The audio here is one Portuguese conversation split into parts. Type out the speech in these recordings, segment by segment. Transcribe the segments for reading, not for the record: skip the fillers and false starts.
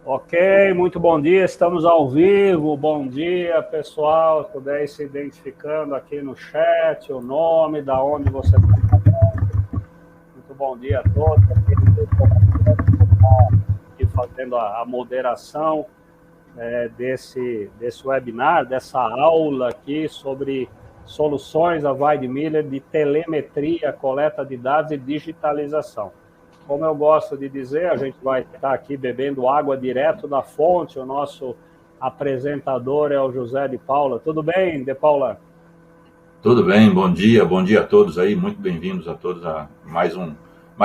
Ok, muito bom dia, estamos ao vivo. Bom dia, pessoal. Se puder ir se identificando aqui no chat, o nome, da onde você está. Muito bom dia a todos. Aqui fazendo a moderação desse webinar, dessa aula aqui sobre soluções da Weidmiller de telemetria, coleta de dados e digitalização. Como eu gosto de dizer, a gente vai estar aqui bebendo água direto da fonte. O nosso apresentador é o José de Paula. Tudo bem, de Paula? Tudo bem, bom dia a todos aí, muito bem-vindos a todos a mais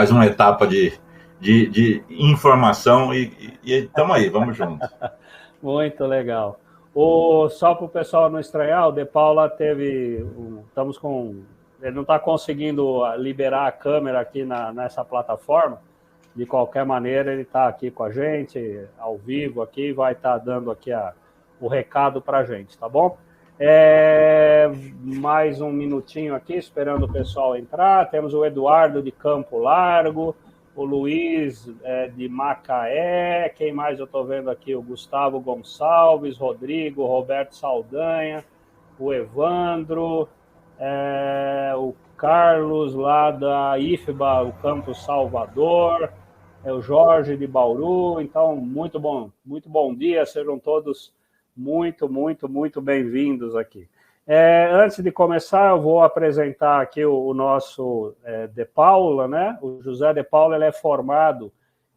uma etapa de informação e estamos aí, vamos juntos. Muito legal. Só para o pessoal não estranhar, o De Paula estamos com. Ele não está conseguindo liberar a câmera aqui nessa plataforma. De qualquer maneira, ele está aqui com a gente, ao vivo aqui, vai estar dando aqui o recado para a gente, tá bom? Mais um minutinho aqui, esperando o pessoal entrar. Temos o Eduardo de Campo Largo, o Luiz de Macaé, quem mais eu estou vendo aqui? O Gustavo Gonçalves, Rodrigo, Roberto Saldanha, o Evandro, o Carlos lá da IFBA, o Campo Salvador, o Jorge de Bauru. Então, muito bom dia, sejam todos muito bem-vindos aqui. Antes de começar, eu vou apresentar aqui o nosso De Paula, né? O José De Paula, ele é formado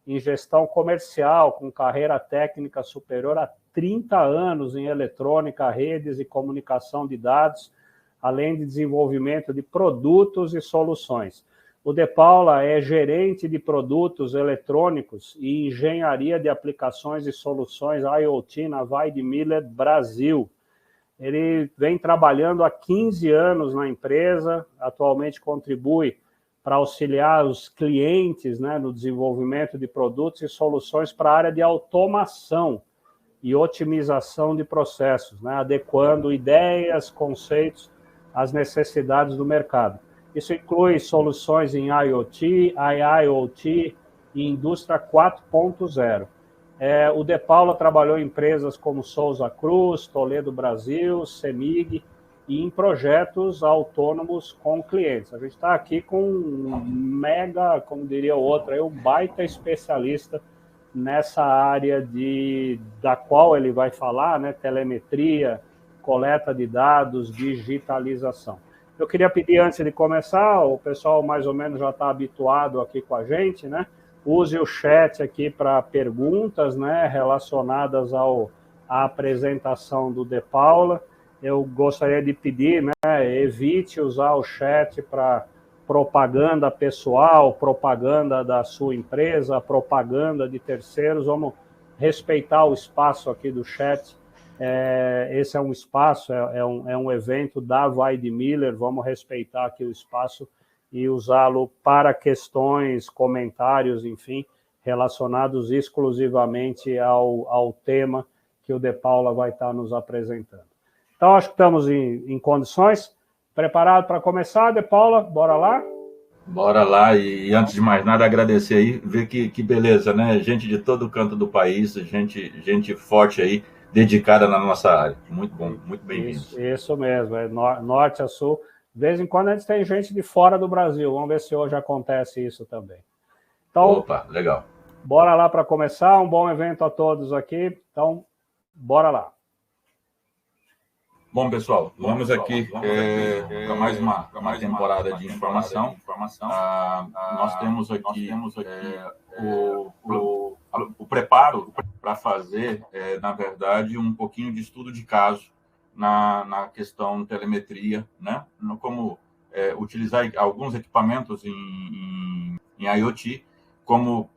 em gestão comercial, com carreira técnica superior a 30 anos em eletrônica, redes e comunicação de dados, além de desenvolvimento de produtos e soluções. O De Paula é gerente de produtos eletrônicos e engenharia de aplicações e soluções IoT na Weidmiller Brasil. Ele vem trabalhando há 15 anos na empresa, atualmente contribui para auxiliar os clientes, né, no desenvolvimento de produtos e soluções para a área de automação e otimização de processos, né, adequando ideias, conceitos às necessidades do mercado. Isso inclui soluções em IoT, IIoT e indústria 4.0. O De Paula trabalhou em empresas como Souza Cruz, Toledo Brasil, CEMIG e em projetos autônomos com clientes. A gente está aqui com um mega, como diria o outro, um baita especialista nessa área da qual ele vai falar, né? Telemetria, coleta de dados, digitalização. Eu queria pedir, antes de começar, o pessoal mais ou menos já está habituado aqui com a gente, né? Use o chat aqui para perguntas, né, relacionadas à apresentação do De Paula. Eu gostaria de pedir, né, evite usar o chat para propaganda pessoal, propaganda da sua empresa, propaganda de terceiros. Vamos respeitar o espaço aqui do chat. Esse é um espaço, é um evento da Weidmiller. Vamos respeitar aqui o espaço e usá-lo para questões, comentários, enfim, relacionados exclusivamente ao tema que o De Paula vai estar nos apresentando. Então, acho que estamos em condições. Preparado para começar, De Paula? Bora lá? Bora lá e antes de mais nada agradecer aí, ver que beleza, né? Gente de todo canto do país, gente forte aí, dedicada na nossa área. Muito bom, muito bem-vindos. Isso mesmo, norte a sul. De vez em quando a gente tem gente de fora do Brasil. Vamos ver se hoje acontece isso também. Então, opa, legal. Bora lá para começar. Um bom evento a todos aqui. Então, bora lá. Bom, pessoal, vamos aqui para mais uma temporada de informação. Nós temos aqui o preparo para fazer, na verdade, um pouquinho de estudo de caso na questão telemetria, né? Como utilizar alguns equipamentos em IoT, como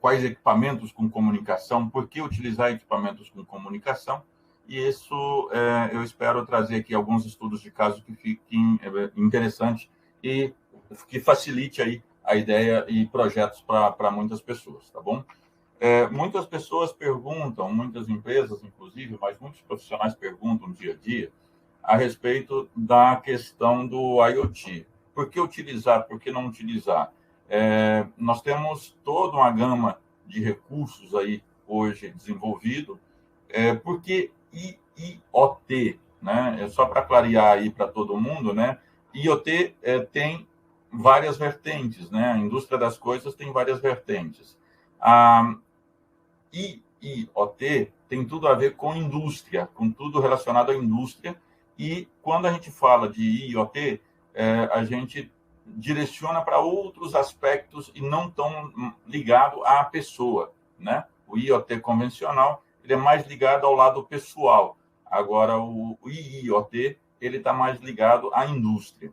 quais equipamentos com comunicação, por que utilizar equipamentos com comunicação. E isso eu espero trazer aqui alguns estudos de caso que fiquem interessantes e que facilite aí a ideia e projetos para muitas pessoas, tá bom? Muitas pessoas perguntam, muitas empresas, inclusive, mas muitos profissionais perguntam no dia a dia a respeito da questão do IoT. Por que utilizar, por que não utilizar? Nós temos toda uma gama de recursos aí hoje desenvolvido. Por que IoT? Né? Só para clarear aí para todo mundo, né? IoT tem várias vertentes, né? A indústria das coisas tem várias vertentes. A IoT tem tudo a ver com indústria, com tudo relacionado à indústria. E quando a gente fala de IoT, a gente direciona para outros aspectos e não tão ligado à pessoa, né? O IoT convencional, ele é mais ligado ao lado pessoal. Agora, o IoT, ele está mais ligado à indústria.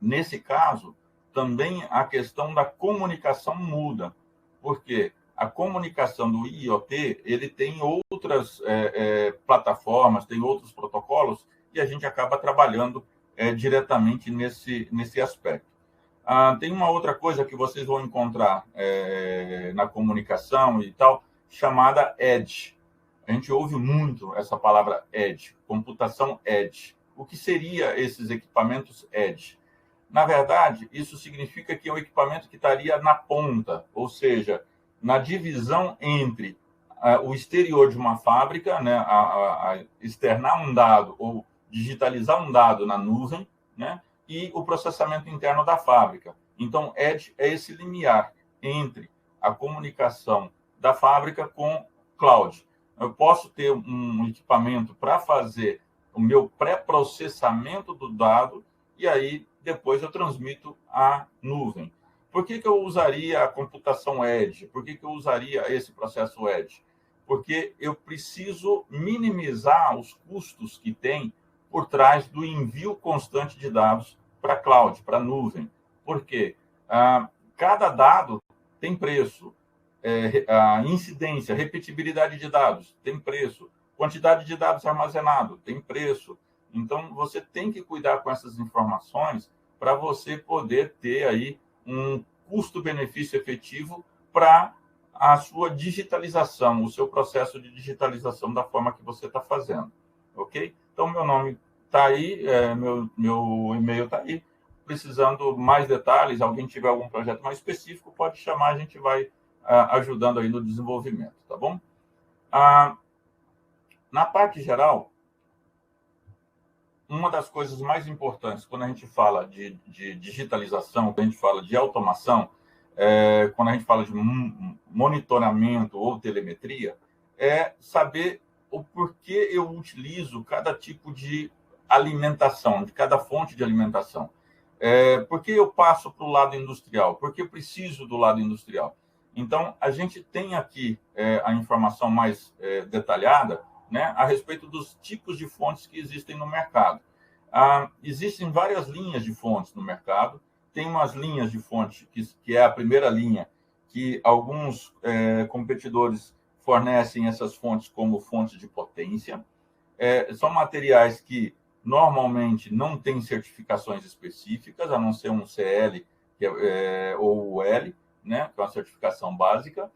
Nesse caso, também a questão da comunicação muda. Por quê? A comunicação do IoT, ele tem outras plataformas, tem outros protocolos, e a gente acaba trabalhando diretamente nesse aspecto. Tem uma outra coisa que vocês vão encontrar na comunicação e tal, chamada Edge. A gente ouve muito essa palavra Edge, computação Edge. O que seria esses equipamentos Edge? Na verdade, isso significa que é um equipamento que estaria na ponta, ou seja, na divisão entre o exterior de uma fábrica, né, a externar um dado ou digitalizar um dado na nuvem, né, e o processamento interno da fábrica. Então, Edge é esse limiar entre a comunicação da fábrica com cloud. Eu posso ter um equipamento para fazer o meu pré-processamento do dado e aí depois eu transmito à nuvem. Por que eu usaria a computação Edge? Por que eu usaria esse processo Edge? Porque eu preciso minimizar os custos que tem por trás do envio constante de dados para a cloud, para a nuvem. Por quê? Cada dado tem preço. A incidência, repetibilidade de dados tem preço. Quantidade de dados armazenado tem preço. Então, você tem que cuidar com essas informações para você poder ter aí um custo-benefício efetivo para a sua digitalização, o seu processo de digitalização da forma que você está fazendo, ok? Então, meu nome está aí, meu e-mail está aí. Precisando mais detalhes, alguém tiver algum projeto mais específico, pode chamar, a gente vai ajudando aí no desenvolvimento, tá bom? Na parte geral, uma das coisas mais importantes quando a gente fala de digitalização, quando a gente fala de automação, quando a gente fala de monitoramento ou telemetria, é saber o porquê eu utilizo cada tipo de alimentação, de cada fonte de alimentação. Por que eu passo para o lado industrial? Por que eu preciso do lado industrial? Então, a gente tem aqui a informação mais detalhada, né, a respeito dos tipos de fontes que existem no mercado. Existem várias linhas de fontes no mercado. Tem umas linhas de fonte, que é a primeira linha, que alguns competidores fornecem essas fontes como fontes de potência. São materiais que normalmente não têm certificações específicas, a não ser um CL ou o L, né, que é uma certificação básica,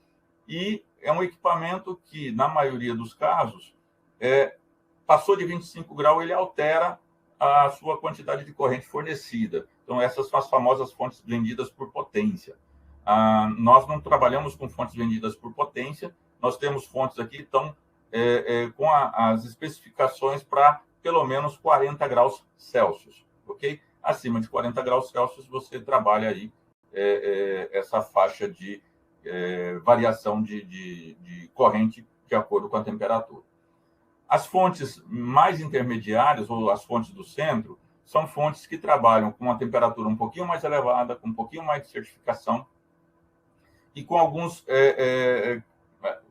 e é um equipamento que, na maioria dos casos, passou de 25 graus, ele altera a sua quantidade de corrente fornecida. Então, essas são as famosas fontes vendidas por potência. Nós não trabalhamos com fontes vendidas por potência, nós temos fontes aqui que estão com as especificações para pelo menos 40 graus Celsius, ok? Acima de 40 graus Celsius, você trabalha aí essa faixa de variação de corrente de acordo com a temperatura. As fontes mais intermediárias, ou as fontes do centro, são fontes que trabalham com uma temperatura um pouquinho mais elevada, com um pouquinho mais de certificação e com alguns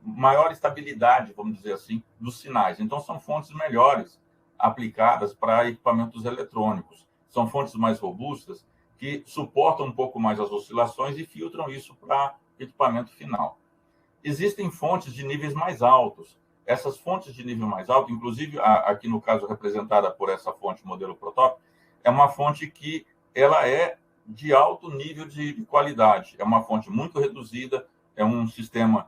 maior estabilidade, vamos dizer assim, dos sinais. Então, são fontes melhores aplicadas para equipamentos eletrônicos. São fontes mais robustas que suportam um pouco mais as oscilações e filtram isso para equipamento final. Existem fontes de níveis mais altos. Essas fontes de nível mais alto, inclusive aqui no caso representada por essa fonte modelo protótipo, é uma fonte que ela é de alto nível de qualidade. É uma fonte muito reduzida, é um sistema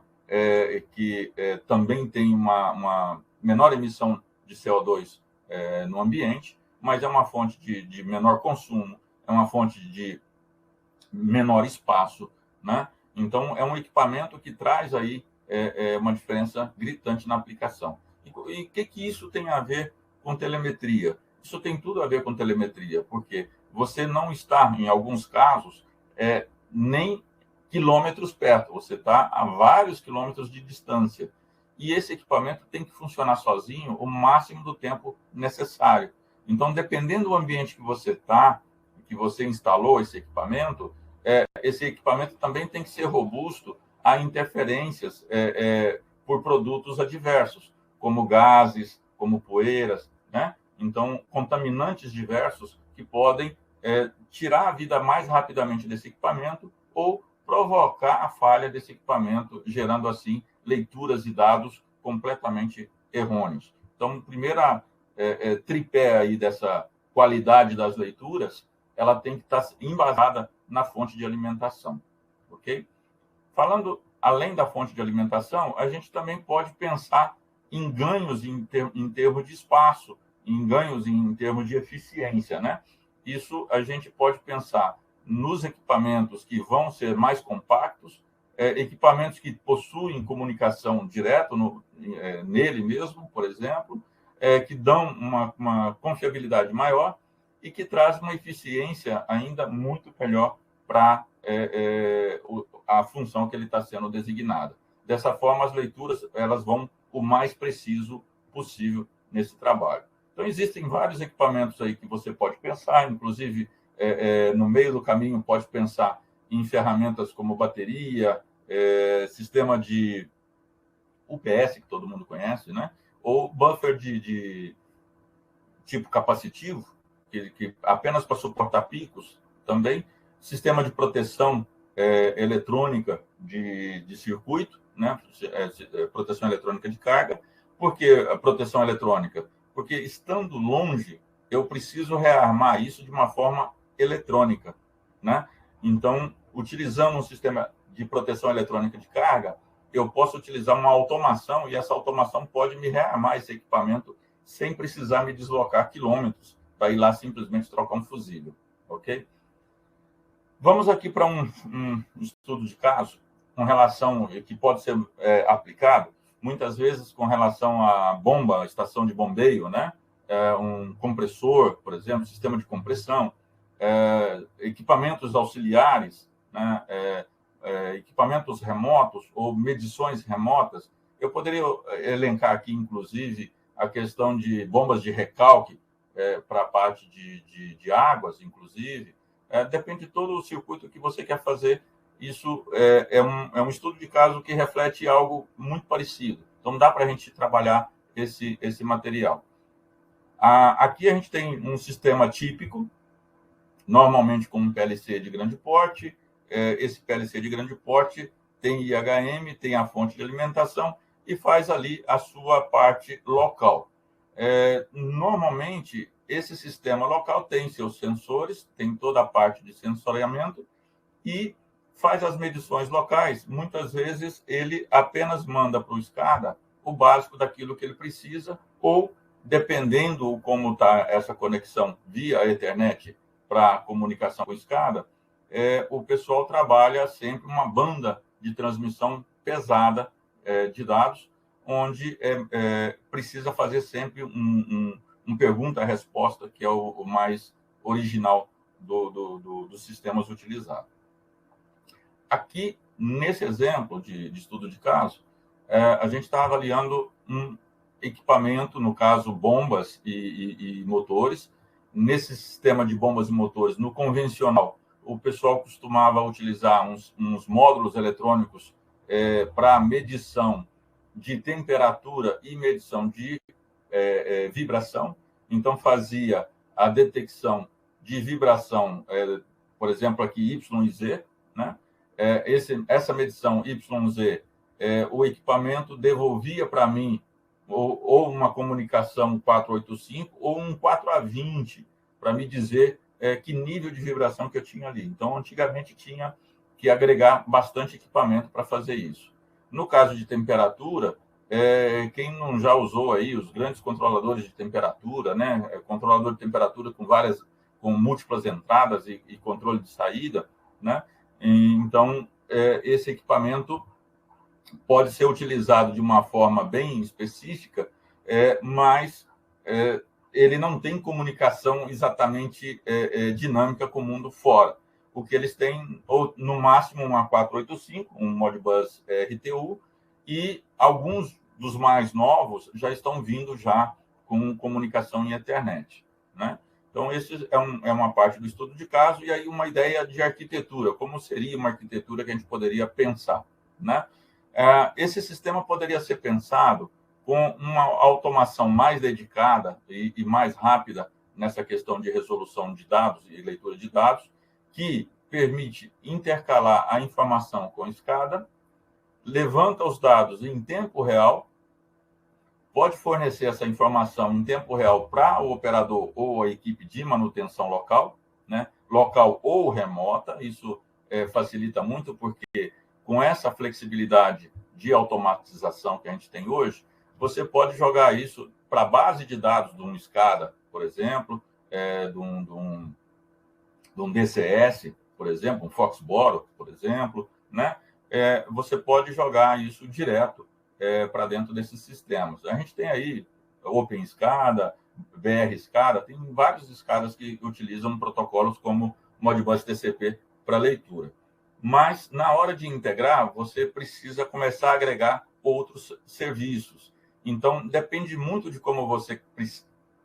que também tem uma menor emissão de CO2 no ambiente, mas é uma fonte de menor consumo, é uma fonte de menor espaço, né? Então, é um equipamento que traz aí uma diferença gritante na aplicação. E o que isso tem a ver com telemetria? Isso tem tudo a ver com telemetria, porque você não está, em alguns casos, nem quilômetros perto, você está a vários quilômetros de distância. E esse equipamento tem que funcionar sozinho o máximo do tempo necessário. Então, dependendo do ambiente que você está, que você instalou esse equipamento também tem que ser robusto a interferências por produtos adversos, como gases, como poeiras, né? Então, contaminantes diversos que podem tirar a vida mais rapidamente desse equipamento ou provocar a falha desse equipamento, gerando, assim, leituras de dados completamente errôneos. Então, primeira tripé aí dessa qualidade das leituras, ela tem que estar embasada na fonte de alimentação, ok? Falando além da fonte de alimentação, a gente também pode pensar em ganhos em termos de espaço, em ganhos em termos de eficiência, né? Isso a gente pode pensar nos equipamentos que vão ser mais compactos, equipamentos que possuem comunicação direta nele mesmo, por exemplo, que dão uma confiabilidade maior e que traz uma eficiência ainda muito melhor para a função que ele está sendo designada. Dessa forma, as leituras elas vão o mais preciso possível nesse trabalho. Então, existem vários equipamentos aí que você pode pensar, inclusive, no meio do caminho, pode pensar em ferramentas como bateria, sistema de UPS, que todo mundo conhece, né? Ou buffer de tipo capacitivo, que apenas para suportar picos também, sistema de proteção eletrônica de circuito, né? Proteção eletrônica de carga. Por que a proteção eletrônica? Porque, estando longe, eu preciso rearmar isso de uma forma eletrônica, né? Então, utilizando um sistema de proteção eletrônica de carga, eu posso utilizar uma automação e essa automação pode me rearmar esse equipamento sem precisar me deslocar quilômetros para ir lá simplesmente trocar um fusível, ok? Vamos aqui para um estudo de caso com relação, que pode ser aplicado, muitas vezes com relação à bomba, estação de bombeio, né? Um compressor, por exemplo, sistema de compressão, equipamentos auxiliares, né? Equipamentos remotos ou medições remotas. Eu poderia elencar aqui, inclusive, a questão de bombas de recalque para a parte de águas, inclusive. Depende de todo o circuito que você quer fazer. Isso é um estudo de caso que reflete algo muito parecido. Então, dá para a gente trabalhar esse material. Aqui a gente tem um sistema típico, normalmente com um PLC de grande porte. Esse PLC de grande porte tem IHM, tem a fonte de alimentação e faz ali a sua parte local. Normalmente, esse sistema local tem seus sensores, tem toda a parte de sensoriamento e faz as medições locais. Muitas vezes, ele apenas manda para o SCADA o básico daquilo que ele precisa, ou, dependendo como está essa conexão via Ethernet para comunicação com o SCADA, o pessoal trabalha sempre uma banda de transmissão pesada de dados, onde precisa fazer sempre um pergunta-resposta, que é o mais original dos sistemas utilizados. Aqui, nesse exemplo de estudo de caso, a gente está avaliando um equipamento, no caso, bombas e motores. Nesse sistema de bombas e motores, no convencional, o pessoal costumava utilizar uns módulos eletrônicos para medição de temperatura e medição de vibração. Então, fazia a detecção de vibração, por exemplo, aqui Y e Z, né? Essa medição YZ, o equipamento devolvia para mim ou uma comunicação 485 ou um 4A20 para me dizer que nível de vibração que eu tinha ali. Então, antigamente tinha que agregar bastante equipamento para fazer isso. No caso de temperatura, quem não já usou aí os grandes controladores de temperatura, né? Controlador de temperatura com múltiplas entradas e controle de saída, né? Então, esse equipamento pode ser utilizado de uma forma bem específica, mas ele não tem comunicação exatamente dinâmica com o mundo fora. O que eles têm, ou no máximo, uma 485, um Modbus RTU, e alguns dos mais novos já estão vindo já com comunicação em Ethernet, né? Então, esse é uma parte do estudo de caso, e aí uma ideia de arquitetura, como seria uma arquitetura que a gente poderia pensar, né? Esse sistema poderia ser pensado com uma automação mais dedicada e mais rápida nessa questão de resolução de dados e leitura de dados, que permite intercalar a informação com escada, levanta os dados em tempo real, pode fornecer essa informação em tempo real para o operador ou a equipe de manutenção local, né? Local ou remota. Isso facilita muito, porque com essa flexibilidade de automatização que a gente tem hoje, você pode jogar isso para a base de dados de um SCADA, por exemplo, de um DCS, por exemplo, um Foxboro, por exemplo, né? Você pode jogar isso direto para dentro desses sistemas. A gente tem aí OpenSCADA, BR-SCADA, tem vários SCADAs que utilizam protocolos como Modbus TCP para leitura. Mas, na hora de integrar, você precisa começar a agregar outros serviços. Então, depende muito de como você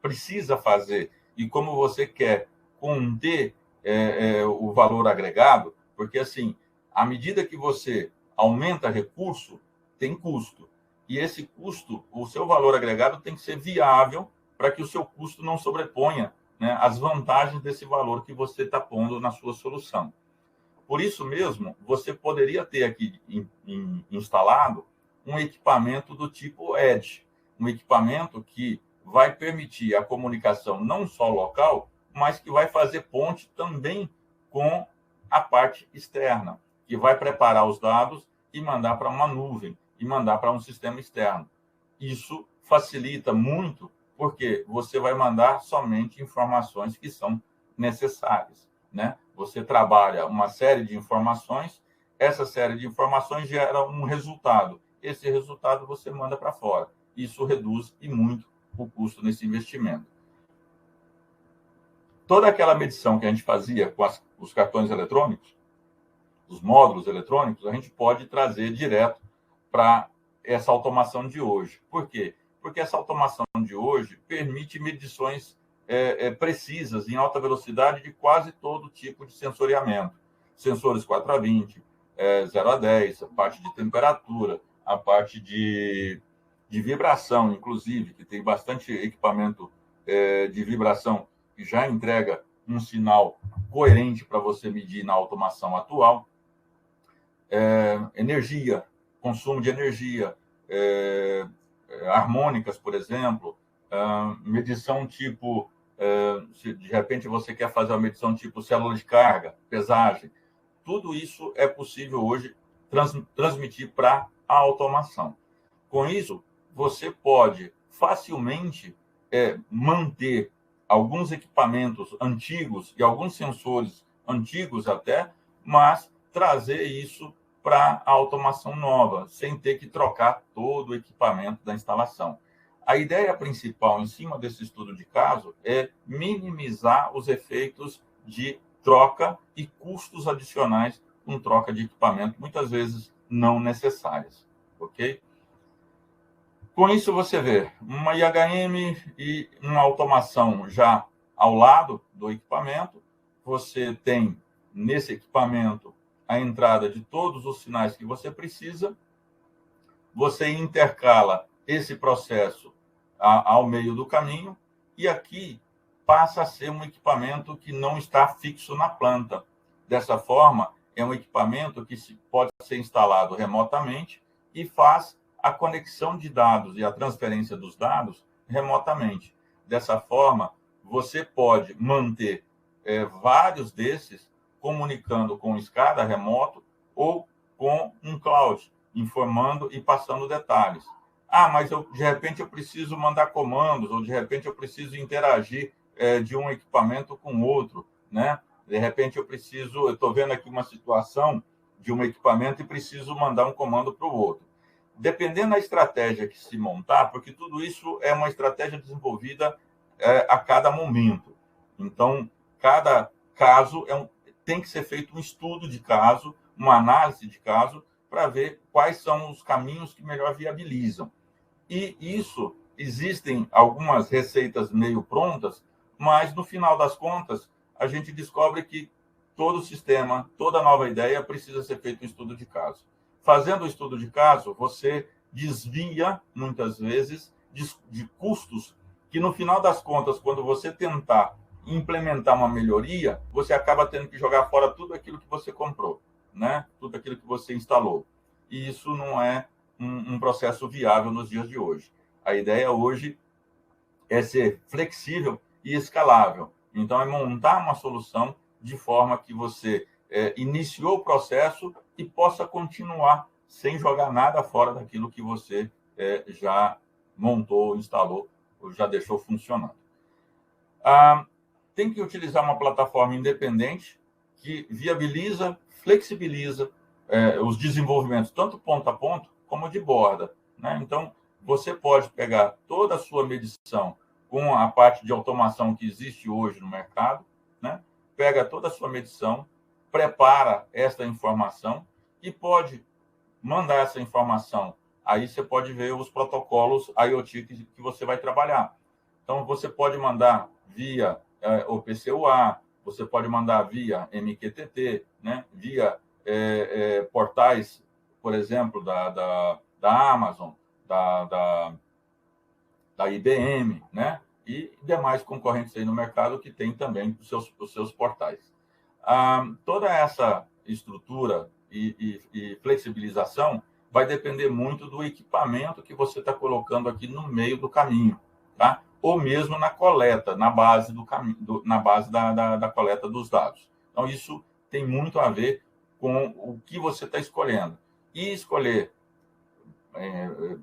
precisa fazer e como você quer conter o valor agregado, porque, assim, à medida que você aumenta recurso, tem custo. E esse custo, o seu valor agregado tem que ser viável para que o seu custo não sobreponha, né, as vantagens desse valor que você está pondo na sua solução. Por isso mesmo, você poderia ter aqui instalado um equipamento do tipo Edge, um equipamento que vai permitir a comunicação não só local, mas que vai fazer ponte também com a parte externa, que vai preparar os dados e mandar para uma nuvem, e mandar para um sistema externo. Isso facilita muito, porque você vai mandar somente informações que são necessárias, né? Você trabalha uma série de informações, essa série de informações gera um resultado. Esse resultado você manda para fora. Isso reduz e muito o custo nesse investimento. Toda aquela medição que a gente fazia com os cartões eletrônicos, os módulos eletrônicos, a gente pode trazer direto para essa automação de hoje. Por quê? Porque essa automação de hoje permite medições precisas, em alta velocidade, de quase todo tipo de sensoriamento. Sensores 4 a 20, 0 a 10, a parte de temperatura, a parte de vibração, inclusive, que tem bastante equipamento de vibração que já entrega um sinal coerente para você medir na automação atual. Energia, consumo de energia, harmônicas, por exemplo, medição tipo, se de repente você quer fazer uma medição tipo célula de carga, pesagem, tudo isso é possível hoje transmitir para a automação. Com isso, você pode facilmente manter alguns equipamentos antigos e alguns sensores antigos até, mas trazer isso para a automação nova, sem ter que trocar todo o equipamento da instalação. A ideia principal em cima desse estudo de caso é minimizar os efeitos de troca e custos adicionais com troca de equipamento, muitas vezes não necessárias, ok? Com isso, você vê uma IHM e uma automação já ao lado do equipamento. Você tem, nesse equipamento, a entrada de todos os sinais que você precisa. Você intercala esse processo ao meio do caminho. E aqui passa a ser um equipamento que não está fixo na planta. Dessa forma, é um equipamento que pode ser instalado remotamente e faz a conexão de dados e a transferência dos dados remotamente. Dessa forma, você pode manter vários desses comunicando com o SCADA remoto ou com um cloud, informando e passando detalhes. Mas de repente eu preciso mandar comandos, ou de repente eu preciso interagir de um equipamento com outro, né? De repente eu estou vendo aqui uma situação de um equipamento e preciso mandar um comando para o outro. dependendo da estratégia que se montar, porque tudo isso é uma estratégia desenvolvida a cada momento. Então, cada caso tem que ser feito um estudo de caso, uma análise de caso, para ver quais são os caminhos que melhor viabilizam. E isso, existem algumas receitas meio prontas, mas, no final das contas, a gente descobre que todo sistema, toda nova ideia precisa ser feito um estudo de caso. Fazendo o estudo de caso, você desvia, muitas vezes, de custos que, no final das contas, quando você tentar implementar uma melhoria, você acaba tendo que jogar fora tudo aquilo que você comprou, né? Tudo aquilo que você instalou. E isso não é um processo viável nos dias de hoje. A ideia hoje é ser flexível e escalável. Então, é montar uma solução de forma que você iniciou o processo e possa continuar sem jogar nada fora daquilo que você já montou, instalou, ou já deixou funcionando. Tem que utilizar uma plataforma independente que viabiliza, flexibiliza os desenvolvimentos, tanto ponto a ponto como de borda, né? Então, você pode pegar toda a sua medição com a parte de automação que existe hoje no mercado, né? Pega toda a sua medição, prepara esta informação e pode mandar essa informação. Aí você pode ver os protocolos IoT que você vai trabalhar. Então, você pode mandar via OPC-UA, você pode mandar via MQTT, né? Via portais, por exemplo, da Amazon, da IBM, né? E demais concorrentes aí no mercado que tem também os seus portais. Toda essa estrutura e flexibilização vai depender muito do equipamento que você está colocando aqui no meio do caminho, tá? Ou mesmo na coleta, na base do caminho, na base da coleta dos dados. Então, isso tem muito a ver com o que você está escolhendo. E escolher,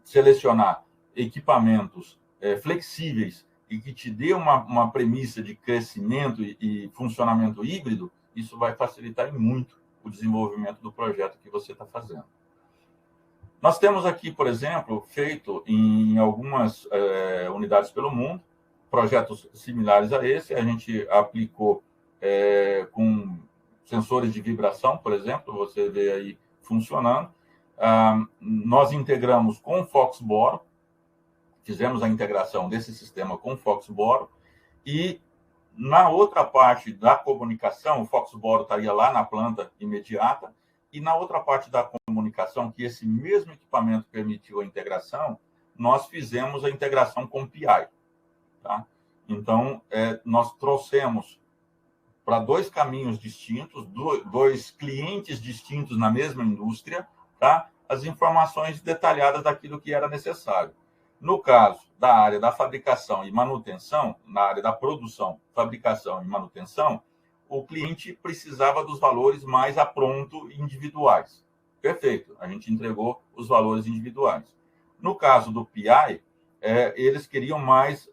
selecionar equipamentos flexíveis e que te dê uma premissa de crescimento e funcionamento híbrido, isso vai facilitar muito o desenvolvimento do projeto que você está fazendo. Nós temos aqui, por exemplo, feito em algumas unidades pelo mundo, projetos similares a esse. A gente aplicou com sensores de vibração, por exemplo, você vê aí funcionando. Nós integramos com o Foxboro, fizemos a integração desse sistema com o Foxboro, e na outra parte da comunicação, o Foxboro estaria lá na planta imediata, e na outra parte da comunicação, que esse mesmo equipamento permitiu a integração, nós fizemos a integração com o PI. Tá? Então, nós trouxemos para dois caminhos distintos, dois clientes distintos na mesma indústria, tá? As informações detalhadas daquilo que era necessário. No caso da área da fabricação e manutenção, na área da produção, fabricação e manutenção, o cliente precisava dos valores mais a pronto individuais. Perfeito, a gente entregou os valores individuais. No caso do PI, eles queriam mais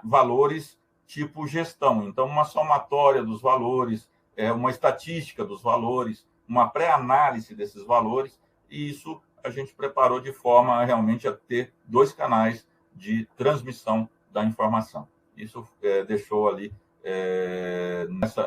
valores tipo gestão. Então, uma somatória dos valores, uma estatística dos valores, uma pré-análise desses valores, e isso a gente preparou de forma realmente a ter dois canais de transmissão da informação. Isso deixou ali,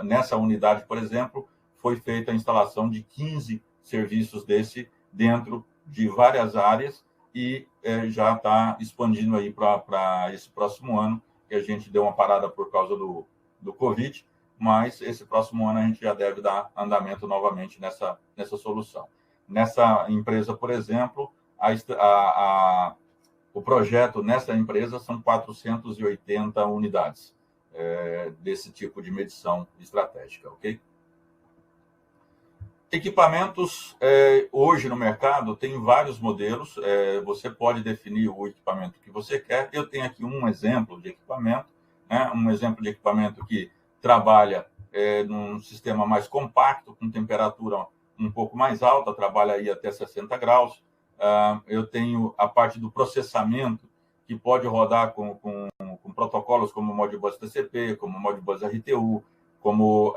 nessa unidade, por exemplo, foi feita a instalação de 15 serviços desse dentro de várias áreas e já está expandindo aí para esse próximo ano, que a gente deu uma parada por causa do Covid, mas esse próximo ano a gente já deve dar andamento novamente nessa solução. Nessa empresa, por exemplo, o projeto nessa empresa são 480 unidades desse tipo de medição estratégica, ok? Equipamentos, hoje no mercado, tem vários modelos. Você pode definir o equipamento que você quer. Eu tenho aqui um exemplo de equipamento, né? Um exemplo de equipamento que trabalha num sistema mais compacto, com temperatura um pouco mais alta, trabalha aí até 60 graus. Eu tenho a parte do processamento, que pode rodar com protocolos como o Modbus TCP, como o Modbus RTU, como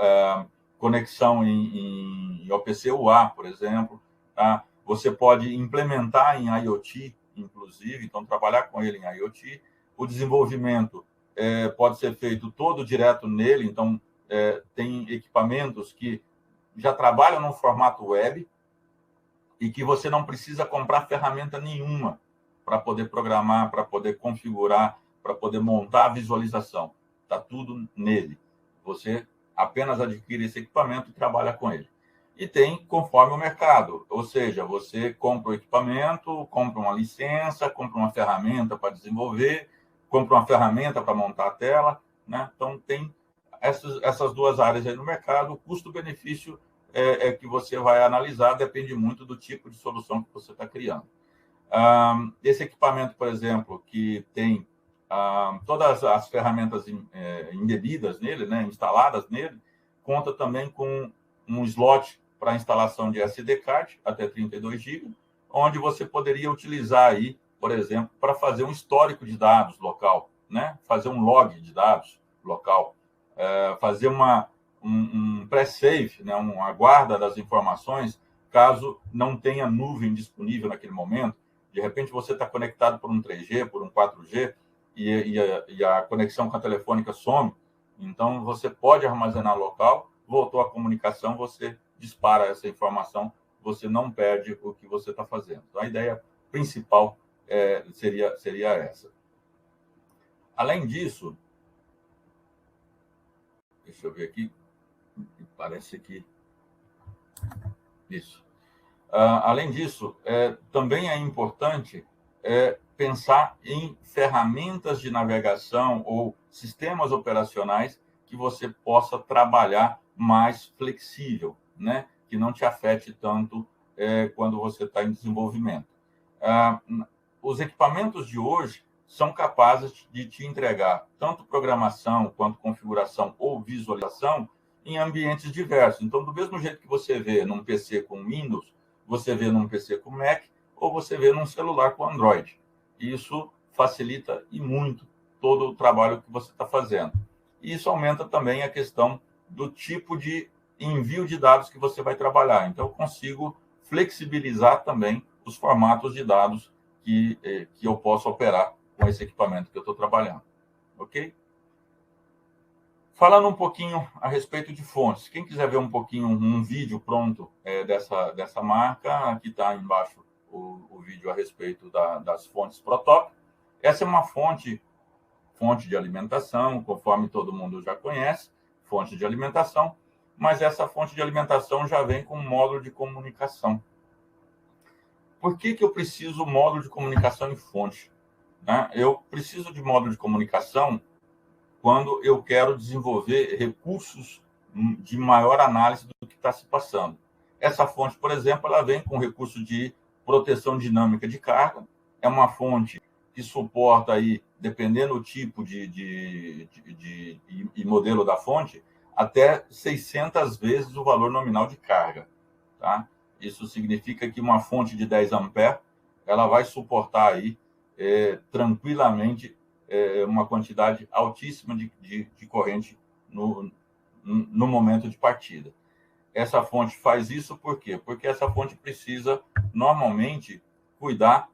conexão em OPC-UA, por exemplo. Tá? Você pode implementar em IoT, inclusive, então trabalhar com ele em IoT. O desenvolvimento pode ser feito todo direto nele, então tem equipamentos que já trabalham no formato web e que você não precisa comprar ferramenta nenhuma para poder programar, para poder configurar, para poder montar a visualização. Está tudo nele. Você apenas adquire esse equipamento e trabalha com ele. E tem conforme o mercado, ou seja, você compra o equipamento, compra uma licença, compra uma ferramenta para desenvolver, compra uma ferramenta para montar a tela, né? Então, tem essas duas áreas aí no mercado. O custo-benefício que você vai analisar, depende muito do tipo de solução que você está criando. Esse equipamento, por exemplo, que tem todas as ferramentas embebidas nele, né, instaladas nele, conta também com um slot para instalação de SD card, até 32 GB, onde você poderia utilizar aí, por exemplo, para fazer um histórico de dados local, né? Fazer um log de dados local, fazer um pré-save, né? Uma guarda das informações, caso não tenha nuvem disponível naquele momento. De repente, você está conectado por um 3G, por um 4G, e a conexão com a telefônica some. Então, você pode armazenar local, voltou a comunicação, você dispara essa informação, você não perde o que você está fazendo. Então, a ideia principal seria essa. Além disso, deixa eu ver aqui, parece que... Isso. Além disso, também é importante pensar em ferramentas de navegação ou sistemas operacionais que você possa trabalhar mais flexível, né? Que não te afete tanto quando você está em desenvolvimento. Os equipamentos de hoje são capazes de te entregar tanto programação quanto configuração ou visualização em ambientes diversos. Então, do mesmo jeito que você vê num PC com Windows, você vê num PC com Mac, ou você vê num celular com Android. Isso facilita e muito todo o trabalho que você está fazendo. E isso aumenta também a questão do tipo de envio de dados que você vai trabalhar. Então, eu consigo flexibilizar também os formatos de dados que eu posso operar com esse equipamento que eu estou trabalhando. Ok? Falando um pouquinho a respeito de fontes. Quem quiser ver um pouquinho, um vídeo pronto dessa marca, aqui está embaixo o vídeo a respeito das fontes Protop. Essa é uma fonte de alimentação, conforme todo mundo já conhece, fonte de alimentação, mas essa fonte de alimentação já vem com um módulo de comunicação. Por que eu preciso módulo de comunicação em fonte? Né? Eu preciso de módulo de comunicação quando eu quero desenvolver recursos de maior análise do que está se passando. Essa fonte, por exemplo, ela vem com recurso de proteção dinâmica de carga, é uma fonte que suporta, aí, dependendo do tipo e modelo da fonte, até 600 vezes o valor nominal de carga. Tá? Isso significa que uma fonte de 10 amperes ela vai suportar aí, tranquilamente uma quantidade altíssima de corrente no momento de partida. Essa fonte faz isso por quê? Porque essa fonte precisa, normalmente, cuidar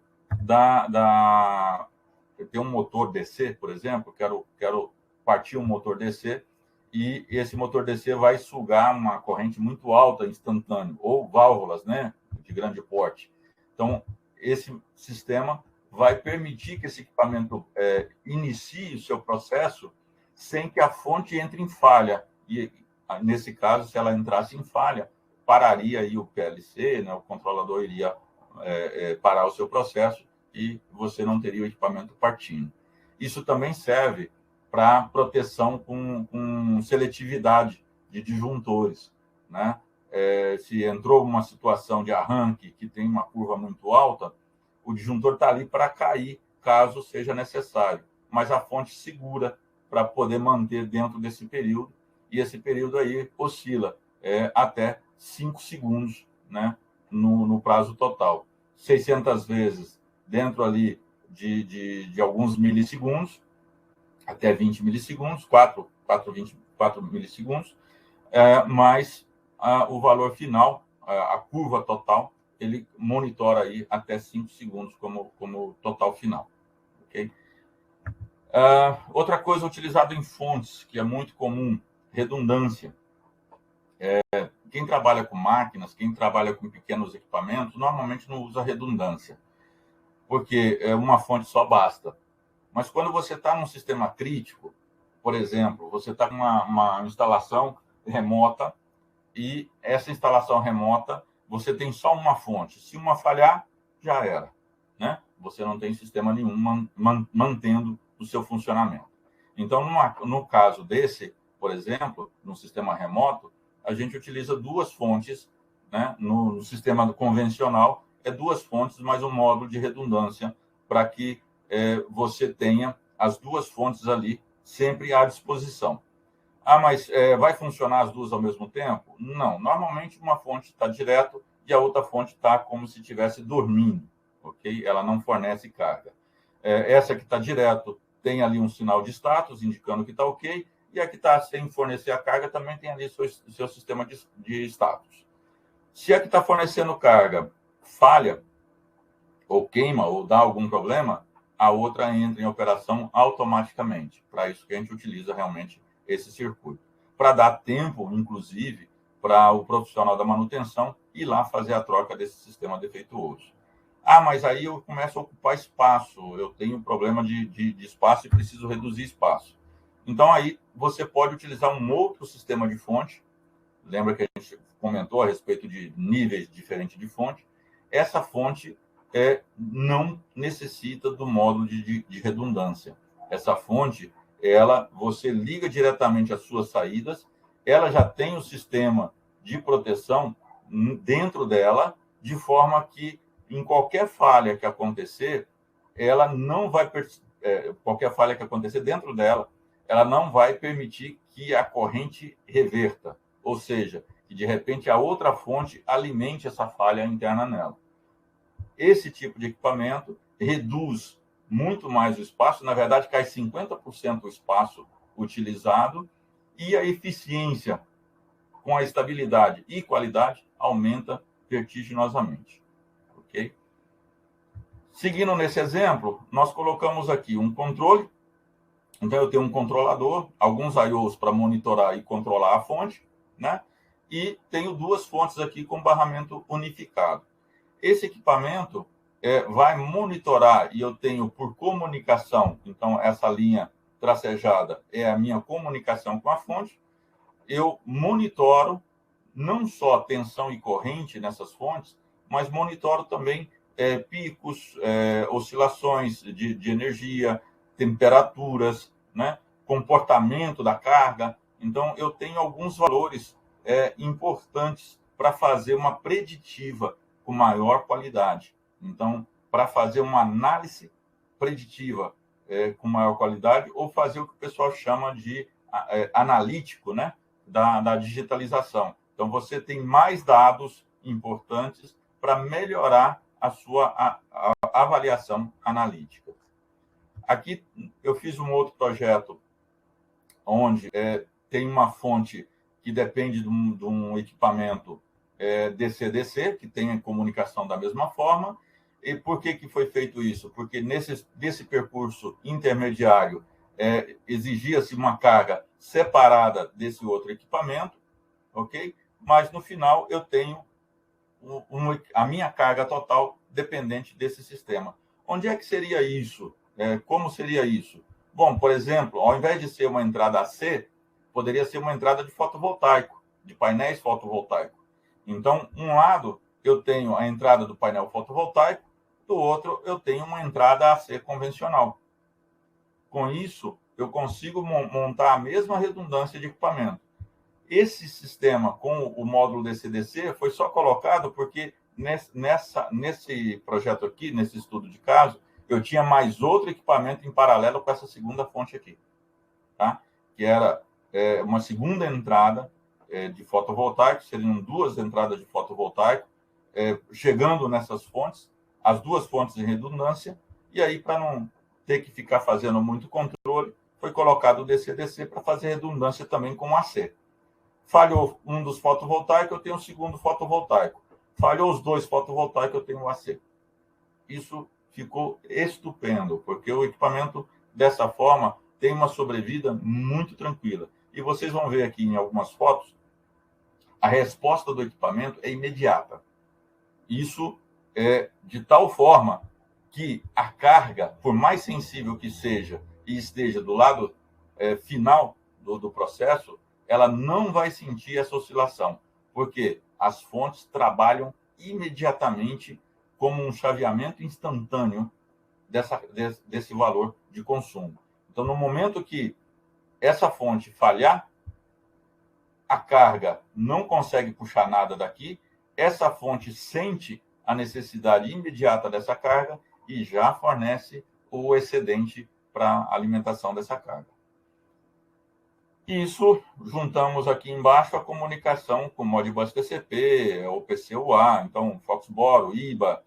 Eu tenho um motor DC, por exemplo, quero partir um motor DC, e esse motor DC vai sugar uma corrente muito alta instantâneo, ou válvulas, né, de grande porte. Então, esse sistema vai permitir que esse equipamento inicie o seu processo sem que a fonte entre em falha. E, nesse caso, se ela entrasse em falha, pararia aí o PLC, né, o controlador iria parar o seu processo e você não teria o equipamento partindo. Isso também serve para proteção com seletividade de disjuntores, né? Se entrou uma situação de arranque que tem uma curva muito alta, o disjuntor está ali para cair, caso seja necessário. Mas a fonte segura para poder manter dentro desse período, e esse período aí oscila até 5 segundos, né, no prazo total. 600 vezes dentro ali de alguns milissegundos, até 20 milissegundos, 4 milissegundos, mas o valor final, a curva total, ele monitora aí até 5 segundos como total final. Okay? Outra coisa utilizada em fontes, que é muito comum, redundância. Quem trabalha com máquinas, quem trabalha com pequenos equipamentos, normalmente não usa redundância, porque uma fonte só basta. Mas quando você está num sistema crítico, por exemplo, você está com uma instalação remota e essa instalação remota, você tem só uma fonte. Se uma falhar, já era, né? Você não tem sistema nenhum mantendo o seu funcionamento. Então, no caso desse, por exemplo, no sistema remoto, a gente utiliza duas fontes, né? No sistema convencional, é duas fontes mais um módulo de redundância para que você tenha as duas fontes ali sempre à disposição. Mas vai funcionar as duas ao mesmo tempo? Não. Normalmente, uma fonte está direto e a outra fonte está como se estivesse dormindo, ok? Ela não fornece carga. Essa que está direto tem ali um sinal de status indicando que está ok, e a que está sem fornecer a carga também tem ali seu sistema de status. Se a que está fornecendo carga falha, ou queima, ou dá algum problema, a outra entra em operação automaticamente. Para isso que a gente utiliza realmente esse circuito. Para dar tempo, inclusive, para o profissional da manutenção ir lá fazer a troca desse sistema defeituoso. Mas aí eu começo a ocupar espaço, eu tenho problema de espaço e preciso reduzir espaço. Então, aí você pode utilizar um outro sistema de fonte. Lembra que a gente comentou a respeito de níveis diferentes de fonte? Essa fonte não necessita do módulo de redundância. Essa fonte, você liga diretamente às suas saídas, ela já tem o sistema de proteção dentro dela, de forma que, em qualquer falha que acontecer, ela não vai... qualquer falha que acontecer dentro dela, ela não vai permitir que a corrente reverta, ou seja, que de repente a outra fonte alimente essa falha interna nela. Esse tipo de equipamento reduz muito mais o espaço, na verdade cai 50% o espaço utilizado e a eficiência com a estabilidade e qualidade aumenta vertiginosamente. Ok? Seguindo nesse exemplo, nós colocamos aqui um controle. Então, eu tenho um controlador, alguns I/Os para monitorar e controlar a fonte, né? E tenho duas fontes aqui com barramento unificado. Esse equipamento vai monitorar, e eu tenho por comunicação, então, essa linha tracejada é a minha comunicação com a fonte. Eu monitoro não só tensão e corrente nessas fontes, mas monitoro também picos, oscilações de energia, temperaturas, né? Comportamento da carga. Então, eu tenho alguns valores importantes para fazer uma preditiva com maior qualidade. Então, para fazer uma análise preditiva com maior qualidade, ou fazer o que o pessoal chama de analítico, né? Da digitalização. Então, você tem mais dados importantes para melhorar a sua avaliação analítica. Aqui eu fiz um outro projeto onde tem uma fonte que depende de um equipamento DC-DC, que tem a comunicação da mesma forma. E por que foi feito isso? Porque nesse percurso intermediário exigia-se uma carga separada desse outro equipamento, ok? Mas no final eu tenho a minha carga total dependente desse sistema. Onde é que seria isso? Como seria isso? Bom, por exemplo, ao invés de ser uma entrada AC, poderia ser uma entrada de fotovoltaico, de painéis fotovoltaicos. Então, um lado eu tenho a entrada do painel fotovoltaico, do outro eu tenho uma entrada AC convencional. Com isso, eu consigo montar a mesma redundância de equipamento. Esse sistema com o módulo DC-DC foi só colocado porque nesse projeto aqui, nesse estudo de caso, eu tinha mais outro equipamento em paralelo com essa segunda fonte aqui, tá? Que era uma segunda entrada de fotovoltaico, seriam duas entradas de fotovoltaico, chegando nessas fontes, as duas fontes em redundância, e aí, para não ter que ficar fazendo muito controle, foi colocado o DC-DC para fazer redundância também com o AC. Falhou um dos fotovoltaicos, eu tenho um segundo fotovoltaico. falhou os dois fotovoltaicos, eu tenho o AC. Isso ficou estupendo, porque o equipamento, dessa forma, tem uma sobrevida muito tranquila. E vocês vão ver aqui em algumas fotos, a resposta do equipamento é imediata. Isso é de tal forma que a carga, por mais sensível que seja e esteja do lado final do processo, ela não vai sentir essa oscilação, porque as fontes trabalham imediatamente como um chaveamento instantâneo desse valor de consumo. Então, no momento que essa fonte falhar, a carga não consegue puxar nada daqui, essa fonte sente a necessidade imediata dessa carga e já fornece o excedente para a alimentação dessa carga. Isso, juntamos aqui embaixo a comunicação com Modbus TCP, o PCUA, então Foxboro, IBA,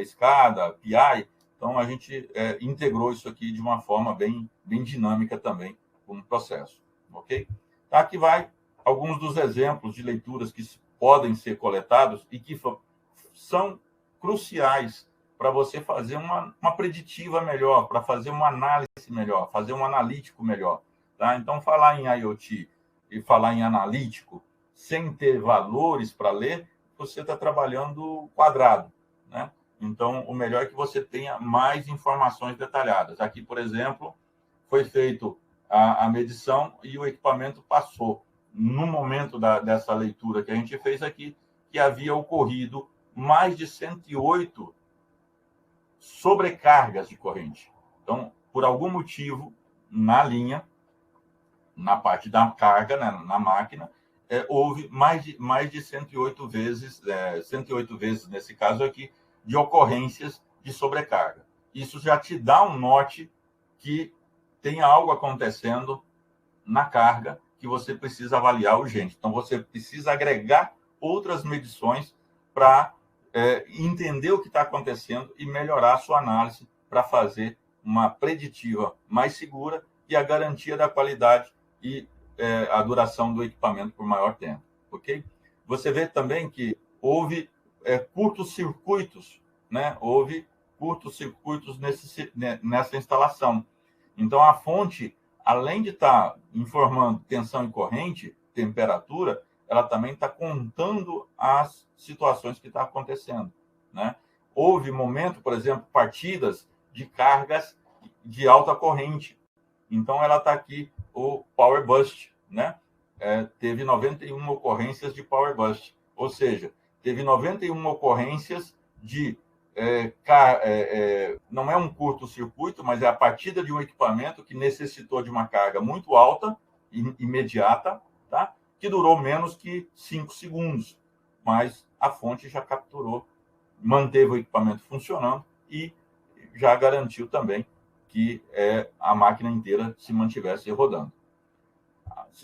SCADA, PI. Então, a gente integrou isso aqui de uma forma bem dinâmica também como processo. Ok? Tá, aqui vai alguns dos exemplos de leituras que podem ser coletados e que são cruciais para você fazer uma preditiva melhor, para fazer uma análise melhor, fazer um analítico melhor. Tá? Então, falar em IoT e falar em analítico sem ter valores para ler, você está trabalhando quadrado. Né? Então, o melhor é que você tenha mais informações detalhadas. Aqui, por exemplo, foi feito a medição e o equipamento passou, no momento dessa leitura que a gente fez aqui, que havia ocorrido mais de 108 sobrecargas de corrente. Então, por algum motivo, na linha, na parte da carga, né, na máquina, houve mais de 108 vezes, 108 vezes nesse caso aqui, de ocorrências de sobrecarga. Isso já te dá um norte que tem algo acontecendo na carga que você precisa avaliar urgente. Então, você precisa agregar outras medições para entender o que está acontecendo e melhorar a sua análise para fazer uma preditiva mais segura e a garantia da qualidade e a duração do equipamento por maior tempo. Ok? Você vê também que houve curtos-circuitos, né? Houve curtos-circuitos nessa instalação. Então, a fonte, além de estar informando tensão e corrente, temperatura, ela também está contando as situações que estão acontecendo. Né? Houve momento, por exemplo, partidas de cargas de alta corrente. Então, ela está aqui, o Power Burst. Né? Teve 91 ocorrências de Power Burst. Ou seja, teve 91 ocorrências de... não é um curto-circuito, mas é a partida de um equipamento que necessitou de uma carga muito alta, imediata, tá? Que durou menos que 5 segundos. Mas a fonte já capturou, manteve o equipamento funcionando e já garantiu também que a máquina inteira se mantivesse rodando.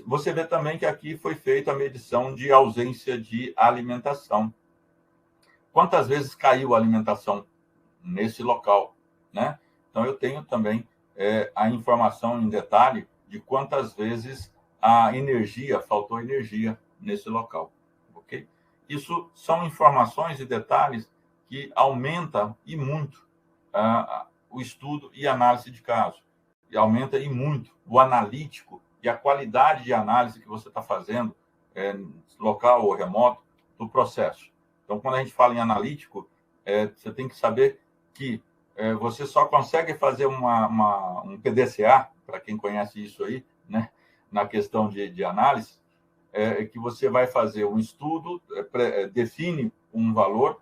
Você vê também que aqui foi feita a medição de ausência de alimentação. Quantas vezes caiu a alimentação nesse local, né? Então, eu tenho também a informação em detalhe de quantas vezes faltou energia nesse local, ok? Isso são informações e detalhes que aumentam e muito o estudo e análise de caso. E aumenta e muito o analítico e a qualidade de análise que você está fazendo, local ou remoto, do processo. Então, quando a gente fala em analítico, você tem que saber que você só consegue fazer um PDCA, para quem conhece isso aí, né, na questão de análise, que você vai fazer um estudo, define um valor,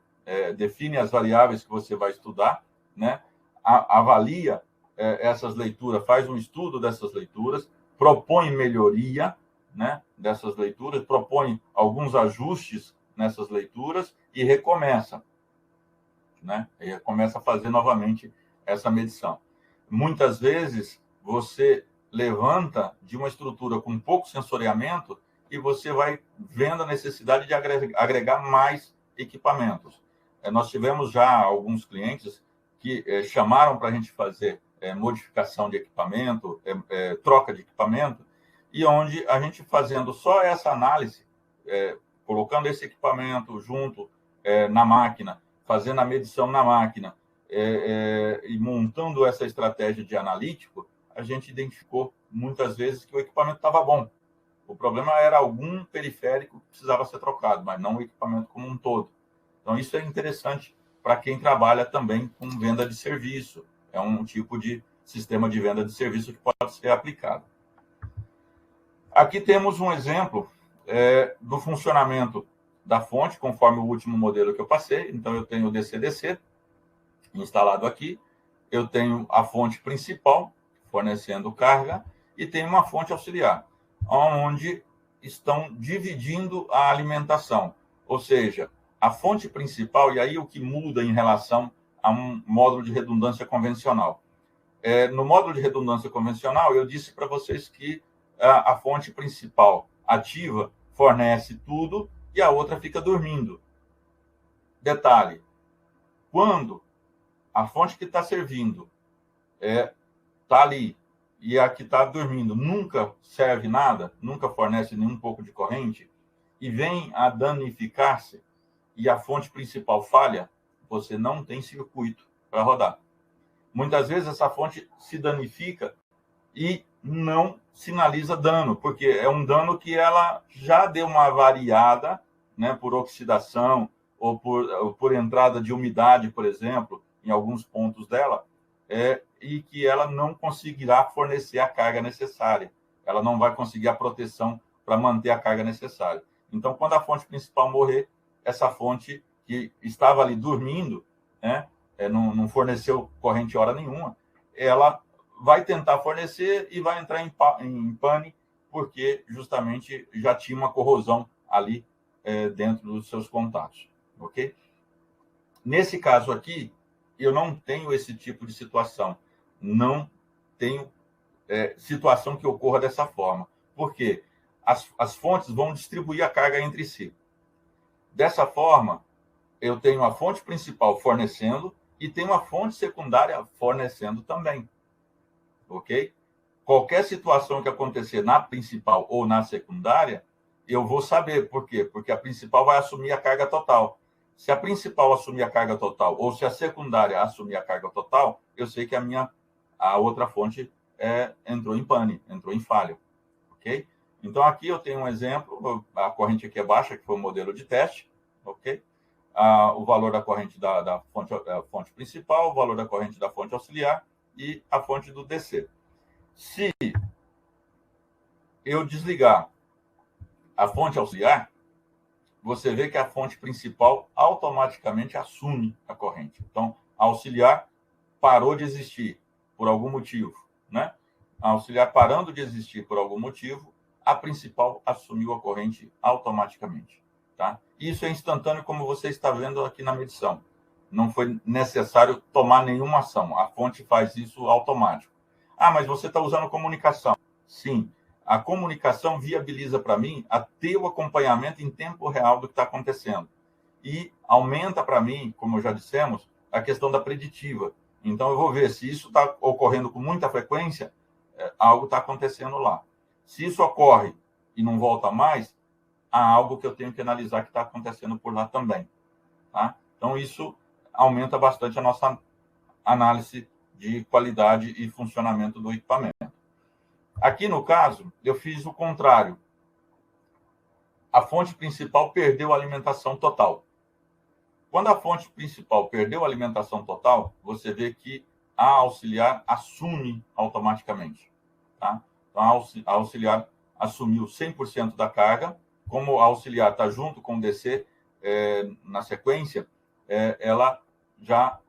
define as variáveis que você vai estudar, né, avalia essas leituras, faz um estudo dessas leituras, propõe melhoria, né, dessas leituras, propõe alguns ajustes nessas leituras e recomeça, né? E começa a fazer novamente essa medição. Muitas vezes você levanta de uma estrutura com pouco sensoriamento e você vai vendo a necessidade de agregar mais equipamentos. Nós tivemos já alguns clientes que chamaram para a gente fazer modificação de equipamento, troca de equipamento, e onde a gente fazendo só essa análise, colocando esse equipamento junto na máquina, fazendo a medição na máquina e montando essa estratégia de analítico, a gente identificou muitas vezes que o equipamento estava bom. O problema era algum periférico que precisava ser trocado, mas não o equipamento como um todo. Então, isso é interessante para quem trabalha também com venda de serviço. É um tipo de sistema de venda de serviço que pode ser aplicado. Aqui temos um exemplo do funcionamento da fonte, conforme o último modelo que eu passei. Então, eu tenho o DC-DC instalado aqui, eu tenho a fonte principal, fornecendo carga, e tenho uma fonte auxiliar, onde estão dividindo a alimentação. Ou seja, a fonte principal, e aí o que muda em relação a um módulo de redundância convencional. No módulo de redundância convencional, eu disse para vocês que a fonte principal ativa fornece tudo e a outra fica dormindo. Detalhe, quando a fonte que está servindo está ali e a que está dormindo nunca serve nada, nunca fornece nenhum pouco de corrente, e vem a danificar-se e a fonte principal falha, você não tem circuito para rodar. Muitas vezes essa fonte se danifica e não sinaliza dano, porque é um dano que ela já deu uma variada, né, por oxidação ou por entrada de umidade, por exemplo, em alguns pontos dela, e que ela não conseguirá fornecer a carga necessária. Ela não vai conseguir a proteção para manter a carga necessária. Então, quando a fonte principal morrer, essa fonte que estava ali dormindo, né, não forneceu corrente hora nenhuma, ela vai tentar fornecer e vai entrar em pane, porque justamente já tinha uma corrosão ali dentro dos seus contatos. Ok? Nesse caso aqui, eu não tenho esse tipo de situação. Não tenho situação que ocorra dessa forma. Por quê? As fontes vão distribuir a carga entre si. Dessa forma, eu tenho a fonte principal fornecendo e tenho uma fonte secundária fornecendo também. Ok? Qualquer situação que acontecer na principal ou na secundária, eu vou saber. Por quê? Porque a principal vai assumir a carga total. Se a principal assumir a carga total ou se a secundária assumir a carga total, eu sei que a outra fonte entrou em pane, entrou em falha. Ok? Então, aqui eu tenho um exemplo. A corrente aqui é baixa, que foi o modelo de teste. Ok? O valor da corrente da fonte principal, o valor da corrente da fonte auxiliar e a fonte do DC. Se eu desligar a fonte auxiliar, você vê que a fonte principal automaticamente assume a corrente. Então, a auxiliar parou de existir por algum motivo, né? A auxiliar parando de existir por algum motivo, a principal assumiu a corrente automaticamente, tá? Isso é instantâneo, como você está vendo aqui na medição. Não foi necessário tomar nenhuma ação. A fonte faz isso automático. Ah, mas você está usando comunicação. Sim. A comunicação viabiliza para mim a ter o acompanhamento em tempo real do que está acontecendo. E aumenta para mim, como já dissemos, a questão da preditiva. Então, eu vou ver se isso está ocorrendo com muita frequência, algo está acontecendo lá. Se isso ocorre e não volta mais, há algo que eu tenho que analisar que está acontecendo por lá também. Tá? Então, isso aumenta bastante a nossa análise de qualidade e funcionamento do equipamento. Aqui, no caso, eu fiz o contrário. A fonte principal perdeu a alimentação total. Quando a fonte principal perdeu a alimentação total, você vê que a auxiliar assume automaticamente. Tá? Então, a auxiliar assumiu 100% da carga. Como a auxiliar está junto com o DC na sequência, ela já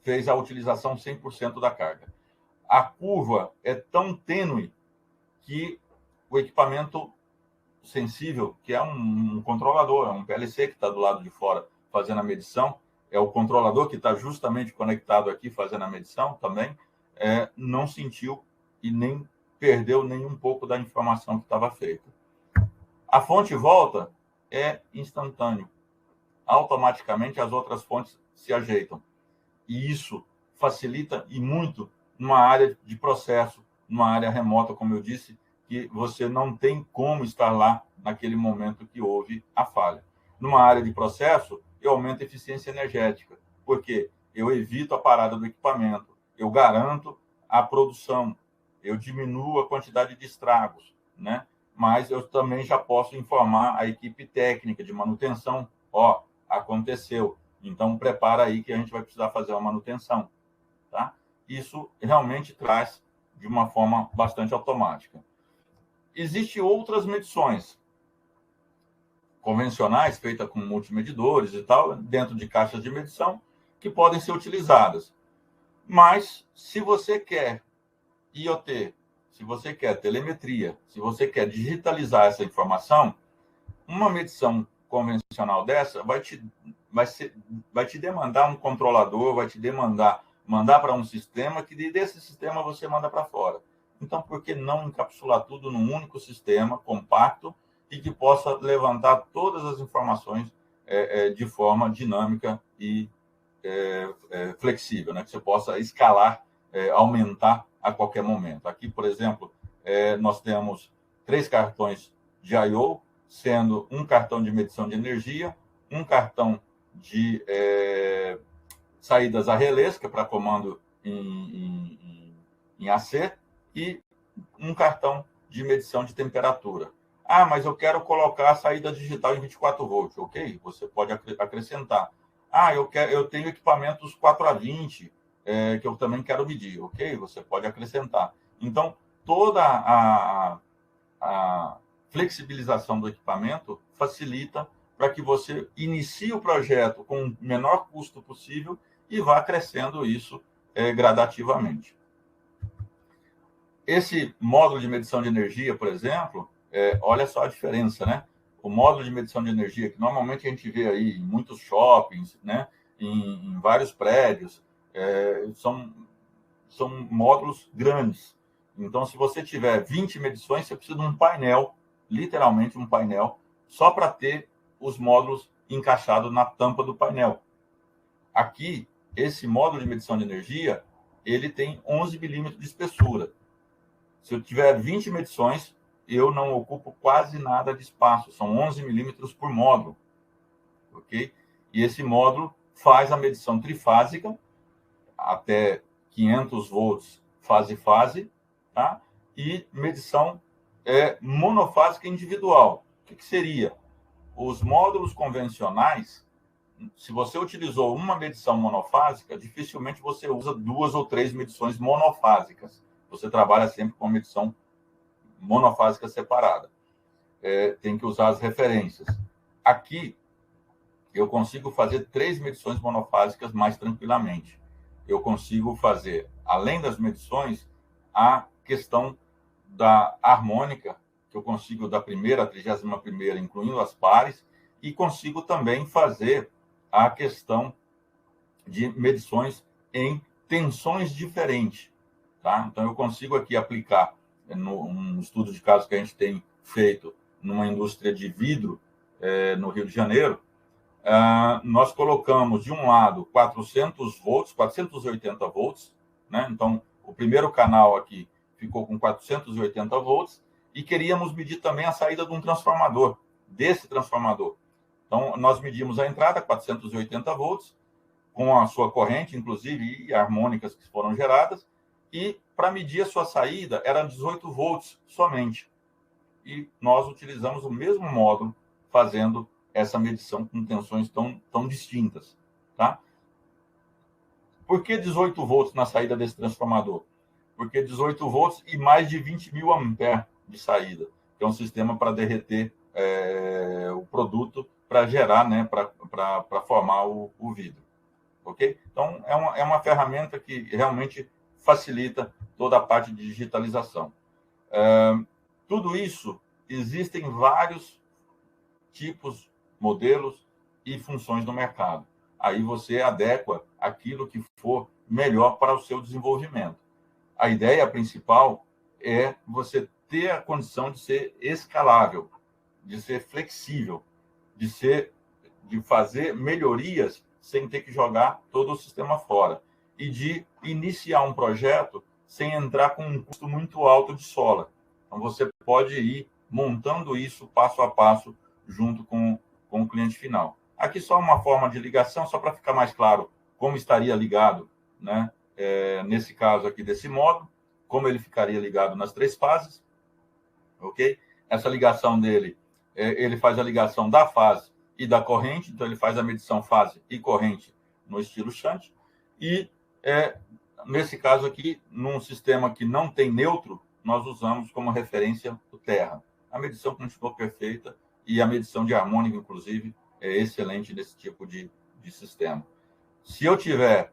fez a utilização 100% da carga. A curva é tão tênue que o equipamento sensível, que é um controlador, é um PLC que está do lado de fora fazendo a medição, é o controlador que está justamente conectado aqui fazendo a medição também, não sentiu e nem perdeu nem um pouco da informação que estava feita. A fonte volta, é instantâneo. Automaticamente as outras fontes se ajeitam. E isso facilita e muito numa área de processo, numa área remota, como eu disse, que você não tem como estar lá naquele momento que houve a falha. Numa área de processo, eu aumento a eficiência energética, porque eu evito a parada do equipamento, eu garanto a produção, eu diminuo a quantidade de estragos, né? Mas eu também já posso informar a equipe técnica de manutenção, ó, aconteceu, então prepara aí que a gente vai precisar fazer uma manutenção, tá? Isso realmente traz de uma forma bastante automática. Existem outras medições convencionais, feitas com multimedidores e tal, dentro de caixas de medição, que podem ser utilizadas. Mas, se você quer IoT, se você quer telemetria, se você quer digitalizar essa informação, uma medição convencional dessa vai te demandar um controlador, vai te mandar para um sistema, que desse sistema você manda para fora. Então, por que não encapsular tudo num único sistema compacto e que possa levantar todas as informações de forma dinâmica e flexível, né? Que você possa escalar, aumentar a qualquer momento. Aqui, por exemplo, nós temos 3 cartões de I/O, sendo um cartão de medição de energia, um cartão de saídas a relés, que é para comando em AC, e um cartão de medição de temperatura. Ah, mas eu quero colocar a saída digital em 24 volts. Ok, você pode acrescentar. Ah, eu tenho equipamentos 4A20, que eu também quero medir. Ok, você pode acrescentar. Então, toda a flexibilização do equipamento facilita para que você inicie o projeto com o menor custo possível e vá crescendo isso gradativamente. Esse módulo de medição de energia, por exemplo, olha só a diferença, né? O módulo de medição de energia, que normalmente a gente vê aí em muitos shoppings, né? Em vários prédios, são módulos grandes. Então, se você tiver 20 medições, você precisa de um painel, literalmente um painel, só para ter os módulos encaixados na tampa do painel. Aqui, esse módulo de medição de energia, ele tem 11 milímetros de espessura. Se eu tiver 20 medições, eu não ocupo quase nada de espaço. São 11 milímetros por módulo. Ok? E esse módulo faz a medição trifásica, até 500 volts fase-fase, tá? E medição monofásica individual. O que seria? Os módulos convencionais, se você utilizou uma medição monofásica, dificilmente você usa 2 ou 3 medições monofásicas. Você trabalha sempre com medição monofásica separada. Tem que usar as referências. Aqui, eu consigo fazer 3 medições monofásicas mais tranquilamente. Eu consigo fazer, além das medições, a questão da harmônica, que eu consigo da primeira à 31ª, incluindo as pares, e consigo também fazer a questão de medições em tensões diferentes. Tá? Então, eu consigo aqui aplicar, num estudo de caso que a gente tem feito numa indústria de vidro no Rio de Janeiro, nós colocamos, de um lado, 400 volts, 480 volts, né? Então, o primeiro canal aqui ficou com 480 volts, e queríamos medir também a saída de um transformador, desse transformador. Então, nós medimos a entrada, 480 volts, com a sua corrente, inclusive, e harmônicas que foram geradas, e para medir a sua saída, eram 18 volts somente. E nós utilizamos o mesmo módulo, fazendo essa medição com tensões tão distintas. Tá? Por que 18 volts na saída desse transformador? Porque 18 volts e mais de 20 mil amperes de saída, que é um sistema para derreter o produto, para gerar, né, para formar o vidro. Ok? Então, é uma ferramenta que realmente facilita toda a parte de digitalização. Tudo isso, existem vários tipos, modelos e funções no mercado. Aí você adequa aquilo que for melhor para o seu desenvolvimento. A ideia principal é você ter a condição de ser escalável, de ser flexível, de fazer melhorias sem ter que jogar todo o sistema fora, e de iniciar um projeto sem entrar com um custo muito alto de sola. Então, você pode ir montando isso passo a passo junto com o cliente final. Aqui só uma forma de ligação, só para ficar mais claro como estaria ligado, né? Nesse caso aqui desse módulo, como ele ficaria ligado nas 3 fases, ok? Essa ligação dele, ele faz a ligação da fase e da corrente, então ele faz a medição fase e corrente no estilo shunt, e nesse caso aqui, num sistema que não tem neutro, nós usamos como referência o Terra. A medição continuou perfeita e a medição de harmônica, inclusive, é excelente nesse tipo de sistema. Se eu tiver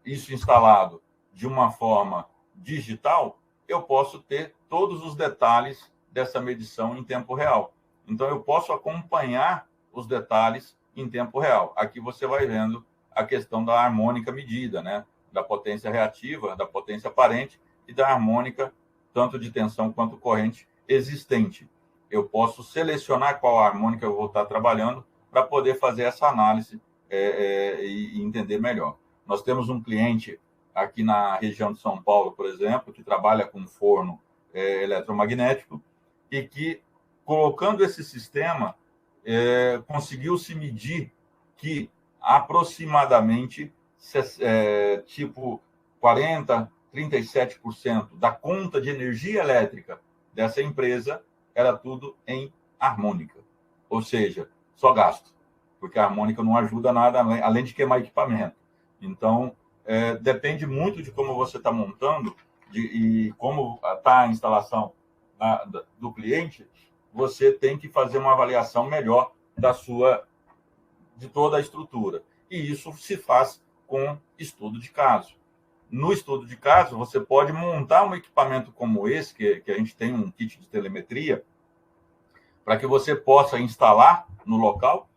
isso instalado de uma forma digital, eu posso ter todos os detalhes dessa medição em tempo real. Então, eu posso acompanhar os detalhes em tempo real. Aqui você vai vendo a questão da harmônica medida, né? Da potência reativa, da potência aparente e da harmônica, tanto de tensão quanto corrente, existente. Eu posso selecionar qual harmônica eu vou estar trabalhando para poder fazer essa análise e entender melhor. Nós temos um cliente aqui na região de São Paulo, por exemplo, que trabalha com forno eletromagnético e que, colocando esse sistema, conseguiu-se medir que aproximadamente tipo 40%, 37% da conta de energia elétrica dessa empresa era tudo em harmônica. Ou seja, só gasto, porque a harmônica não ajuda nada, além de queimar equipamento. Então, depende muito de como você está montando e como está a instalação do cliente, você tem que fazer uma avaliação melhor de toda a estrutura. E isso se faz com estudo de caso. No estudo de caso, você pode montar um equipamento como esse, que a gente tem um kit de telemetria, para que você possa instalar no local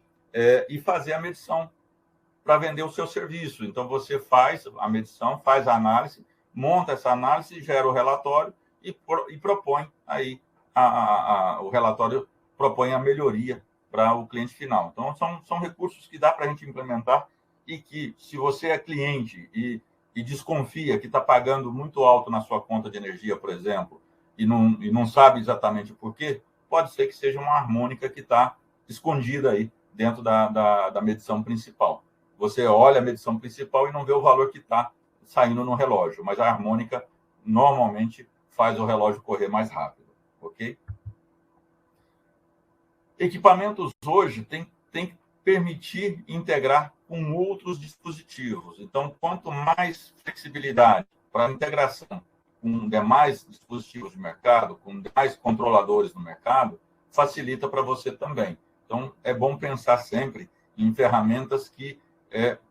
e fazer a medição para vender o seu serviço. Então, você faz a medição, faz a análise, monta essa análise, gera o relatório e propõe aí, o relatório propõe a melhoria para o cliente final. Então, são recursos que dá para a gente implementar e que, se você é cliente e desconfia que está pagando muito alto na sua conta de energia, por exemplo, e não sabe exatamente por quê, pode ser que seja uma harmônica que está escondida aí dentro da medição principal. Você olha a medição principal e não vê o valor que está saindo no relógio, mas a harmônica normalmente faz o relógio correr mais rápido, ok? Equipamentos hoje têm que permitir integrar com outros dispositivos. Então, quanto mais flexibilidade para a integração com demais dispositivos de mercado, com demais controladores no mercado, facilita para você também. Então, é bom pensar sempre em ferramentas que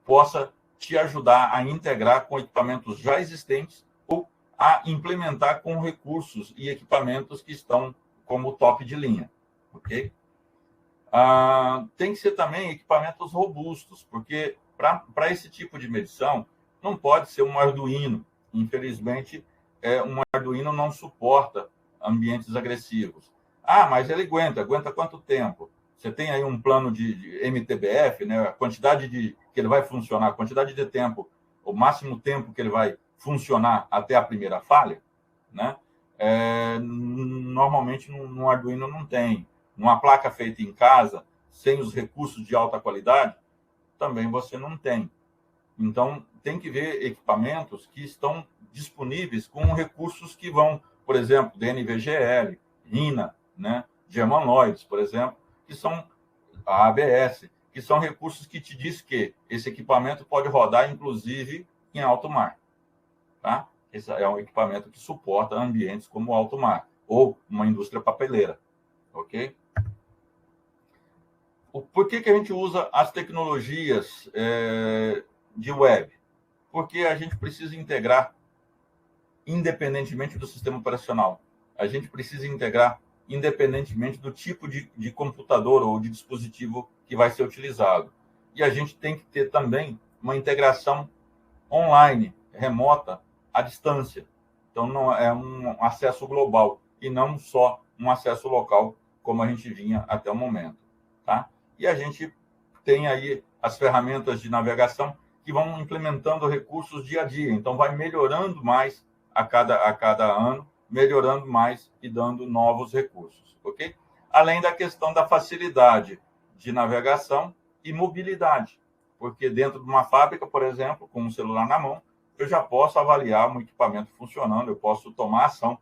possa te ajudar a integrar com equipamentos já existentes ou a implementar com recursos e equipamentos que estão como top de linha, ok? Tem que ser também equipamentos robustos, porque para esse tipo de medição não pode ser um Arduino. Infelizmente, um Arduino não suporta ambientes agressivos. Mas ele aguenta quanto tempo? Você tem aí um plano de MTBF, né? A quantidade que ele vai funcionar, a quantidade de tempo, o máximo tempo que ele vai funcionar até a primeira falha, né? Normalmente no Arduino não tem. Uma placa feita em casa, sem os recursos de alta qualidade, também você não tem. Então, tem que ver equipamentos que estão disponíveis com recursos que vão, por exemplo, DNVGL, RINA, né? Germanoids, por exemplo, que são a ABS, que são recursos que te diz que esse equipamento pode rodar, inclusive, em alto mar. Tá? Esse é um equipamento que suporta ambientes como alto mar, ou uma indústria papeleira. Ok? Por que a gente usa as tecnologias de web? Porque a gente precisa integrar, independentemente do sistema operacional. A gente precisa integrar independentemente do tipo de computador ou de dispositivo que vai ser utilizado. E a gente tem que ter também uma integração online, remota, à distância. Então, não é um acesso global e não só um acesso local, como a gente vinha até o momento. Tá? E a gente tem aí as ferramentas de navegação que vão implementando recursos dia a dia. Então, vai melhorando mais a cada ano, melhorando mais e dando novos recursos, ok? Além da questão da facilidade de navegação e mobilidade, porque dentro de uma fábrica, por exemplo, com um celular na mão, eu já posso avaliar um equipamento funcionando, eu posso tomar ação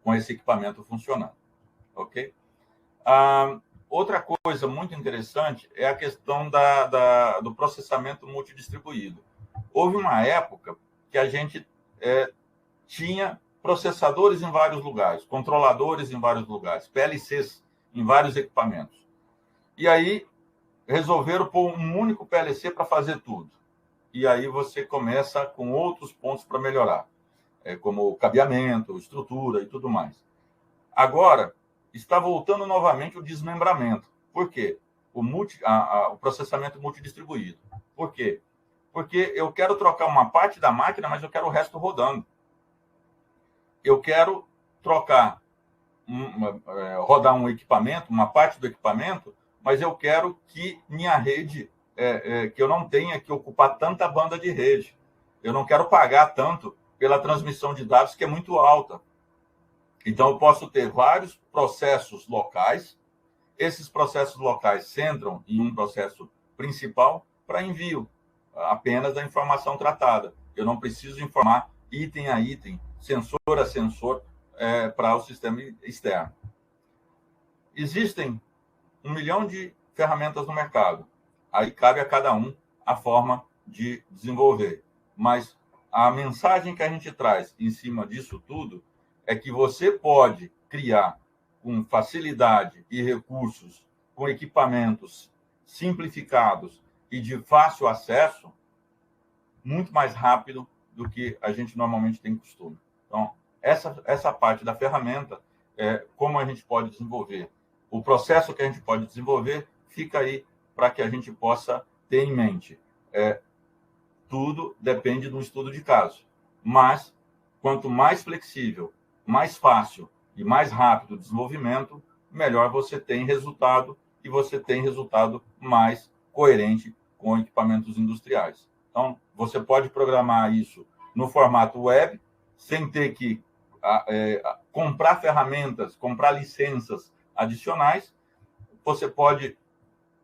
com esse equipamento funcionando, ok? Outra coisa muito interessante é a questão do processamento multidistribuído. Houve uma época que a gente tinha processadores em vários lugares, controladores em vários lugares, PLCs em vários equipamentos. E aí resolveram pôr um único PLC para fazer tudo. E aí você começa com outros pontos para melhorar, como cabeamento, estrutura e tudo mais. Agora, está voltando novamente o desmembramento. Por quê? O processamento multidistribuído. Por quê? Porque eu quero trocar uma parte da máquina, mas eu quero o resto rodando. Eu quero trocar, rodar um equipamento, uma parte do equipamento, mas eu quero que minha rede, que eu não tenha que ocupar tanta banda de rede. Eu não quero pagar tanto pela transmissão de dados, que é muito alta. Então, eu posso ter vários processos locais. Esses processos locais centram em um processo principal para envio apenas da informação tratada. Eu não preciso informar item a item, sensor a sensor, para o sistema externo. Existem 1 milhão de ferramentas no mercado. Aí cabe a cada um a forma de desenvolver. Mas a mensagem que a gente traz em cima disso tudo é que você pode criar com facilidade e recursos, com equipamentos simplificados e de fácil acesso, muito mais rápido do que a gente normalmente tem costume. Então, essa parte da ferramenta, como a gente pode desenvolver, o processo que a gente pode desenvolver, fica aí para que a gente possa ter em mente. Tudo depende do estudo de caso, mas quanto mais flexível, mais fácil e mais rápido o desenvolvimento, melhor você tem resultado, e você tem resultado mais coerente com equipamentos industriais. Então, você pode programar isso no formato web, sem ter que comprar ferramentas, comprar licenças adicionais. Você pode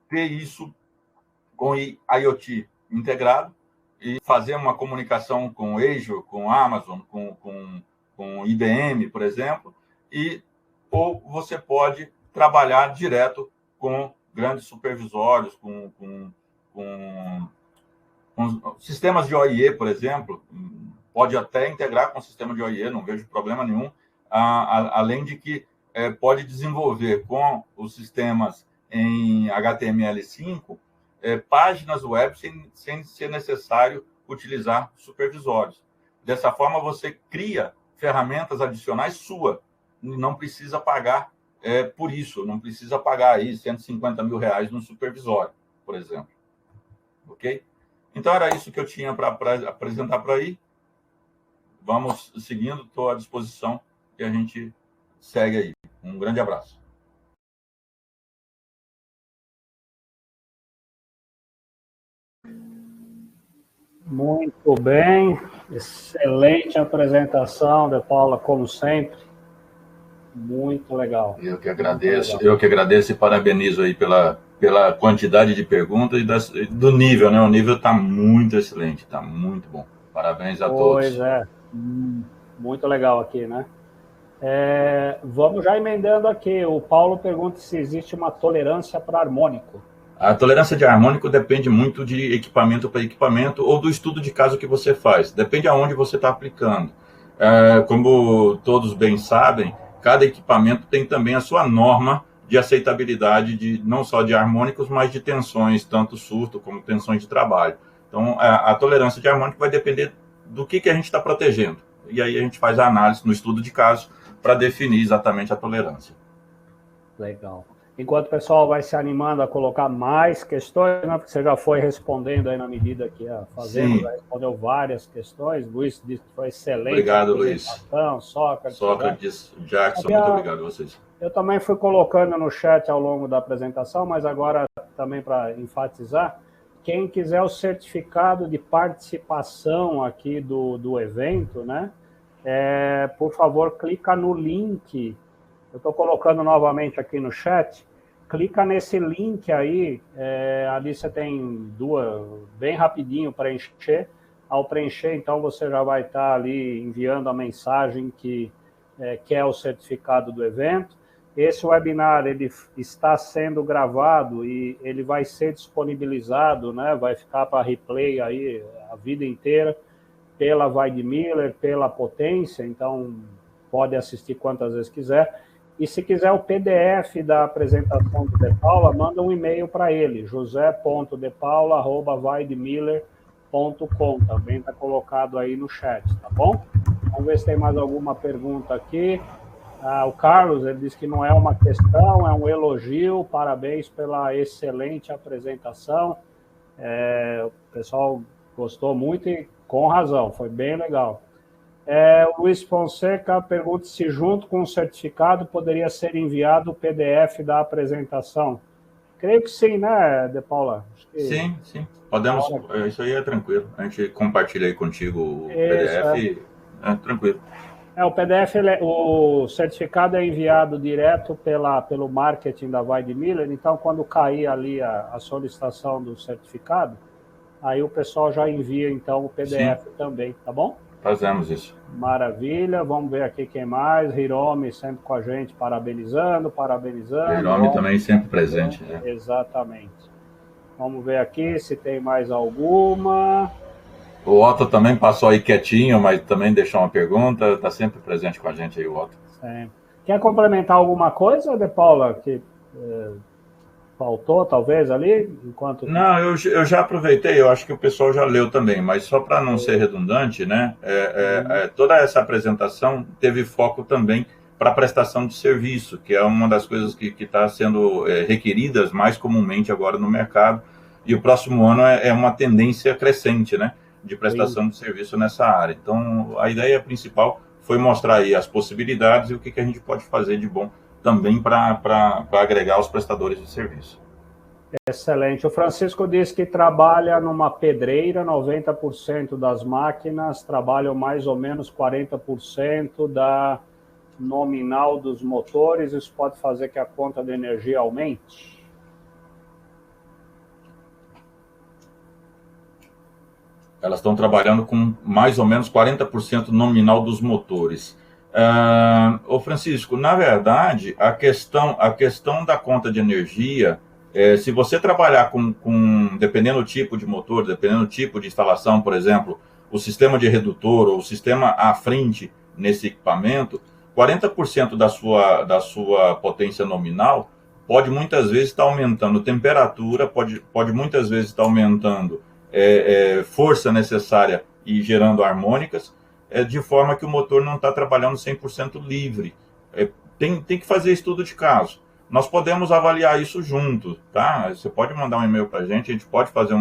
ter isso com IoT integrado e fazer uma comunicação com Azure, com Amazon, com IBM, por exemplo, ou você pode trabalhar direto com grandes supervisórios, com sistemas de OIE, por exemplo, pode até integrar com o sistema de OIE, não vejo problema nenhum, além de que pode desenvolver com os sistemas em HTML5 páginas web sem ser necessário utilizar supervisórios. Dessa forma, você cria ferramentas adicionais sua, não precisa pagar por isso, não precisa pagar aí R$150 mil no supervisório, por exemplo. Ok? Então, era isso que eu tinha para apresentar por aí. Vamos seguindo, estou à disposição e a gente segue aí. Um grande abraço. Muito bem, excelente apresentação, De Paula, como sempre. Muito legal. Eu que agradeço e parabenizo aí pela quantidade de perguntas e do nível, né? O nível está muito excelente, está muito bom. Parabéns a todos. Pois é, muito legal aqui, né? Vamos já emendando aqui. O Paulo pergunta se existe uma tolerância para harmônico. A tolerância de harmônico depende muito de equipamento para equipamento ou do estudo de caso que você faz. Depende aonde você está aplicando. Como todos bem sabem, cada equipamento tem também a sua norma de aceitabilidade, não só de harmônicos, mas de tensões, tanto surto como tensões de trabalho. Então, a tolerância de harmônico vai depender do que a gente está protegendo. E aí a gente faz a análise no estudo de caso para definir exatamente a tolerância. Legal. Enquanto o pessoal vai se animando a colocar mais questões, né, porque você já foi respondendo aí na medida que ia fazendo, já respondeu várias questões. Luiz disse que foi excelente. Obrigado, Luiz. Sócrates, Jackson, muito obrigado a vocês. Eu também fui colocando no chat ao longo da apresentação, mas agora também para enfatizar, quem quiser o certificado de participação aqui do evento, né, por favor, clica no link. Eu estou colocando novamente aqui no chat. clica nesse link aí, ali você tem bem rapidinho preencher. Ao preencher, então, você já vai estar ali enviando a mensagem que quer o certificado do evento. Esse webinar ele está sendo gravado e ele vai ser disponibilizado, né? Vai ficar para replay aí a vida inteira pela Weidmiller, pela Potência, então pode assistir quantas vezes quiser. E se quiser o PDF da apresentação do De Paula, manda um e-mail para ele, josé.depaula@weidmiller.com, também está colocado aí no chat, tá bom? Vamos ver se tem mais alguma pergunta aqui. O Carlos, ele disse que não é uma questão, é um elogio, parabéns pela excelente apresentação. O pessoal gostou muito e com razão, foi bem legal. O Luiz Fonseca pergunta se junto com o certificado poderia ser enviado o PDF da apresentação. Creio que sim, né, De Paula? Sim, podemos, isso aí é tranquilo. A gente compartilha aí contigo o PDF, tranquilo. O PDF, o certificado é enviado direto pelo marketing da Weidmiller, então quando cair ali a solicitação do certificado, aí o pessoal já envia então o PDF também, tá bom? Fazemos isso. Maravilha, vamos ver aqui quem mais. Hiromi sempre com a gente, parabenizando. Hiromi também sempre presente. Exatamente. Vamos ver aqui se tem mais alguma. O Otto também passou aí quietinho, mas também deixou uma pergunta. Está sempre presente com a gente aí, o Otto. Sempre. Quer complementar alguma coisa, De Paula, que faltou, talvez, ali? Não, eu já aproveitei, eu acho que o pessoal já leu também, mas só para não ser redundante, né? Toda essa apresentação teve foco também para a prestação de serviço, que é uma das coisas que está sendo requeridas mais comumente agora no mercado, e o próximo ano é uma tendência crescente, né? De prestação de serviço nessa área. Então, a ideia principal foi mostrar aí as possibilidades e o que a gente pode fazer de bom também para agregar os prestadores de serviço. Excelente. O Francisco disse que trabalha numa pedreira, 90% das máquinas trabalham mais ou menos 40% da nominal dos motores. Isso pode fazer que a conta de energia aumente? Elas estão trabalhando com mais ou menos 40% nominal dos motores. Ô Francisco, na verdade, a questão da conta de energia, se você trabalhar dependendo do tipo de motor, dependendo do tipo de instalação, por exemplo, o sistema de redutor ou o sistema à frente nesse equipamento, 40% da sua potência nominal pode muitas vezes estar aumentando temperatura, pode muitas vezes estar aumentando força necessária e gerando harmônicas, de forma que o motor não está trabalhando 100% livre. Tem que fazer estudo de caso. Nós podemos avaliar isso junto, tá? Você pode mandar um e-mail para a gente pode fazer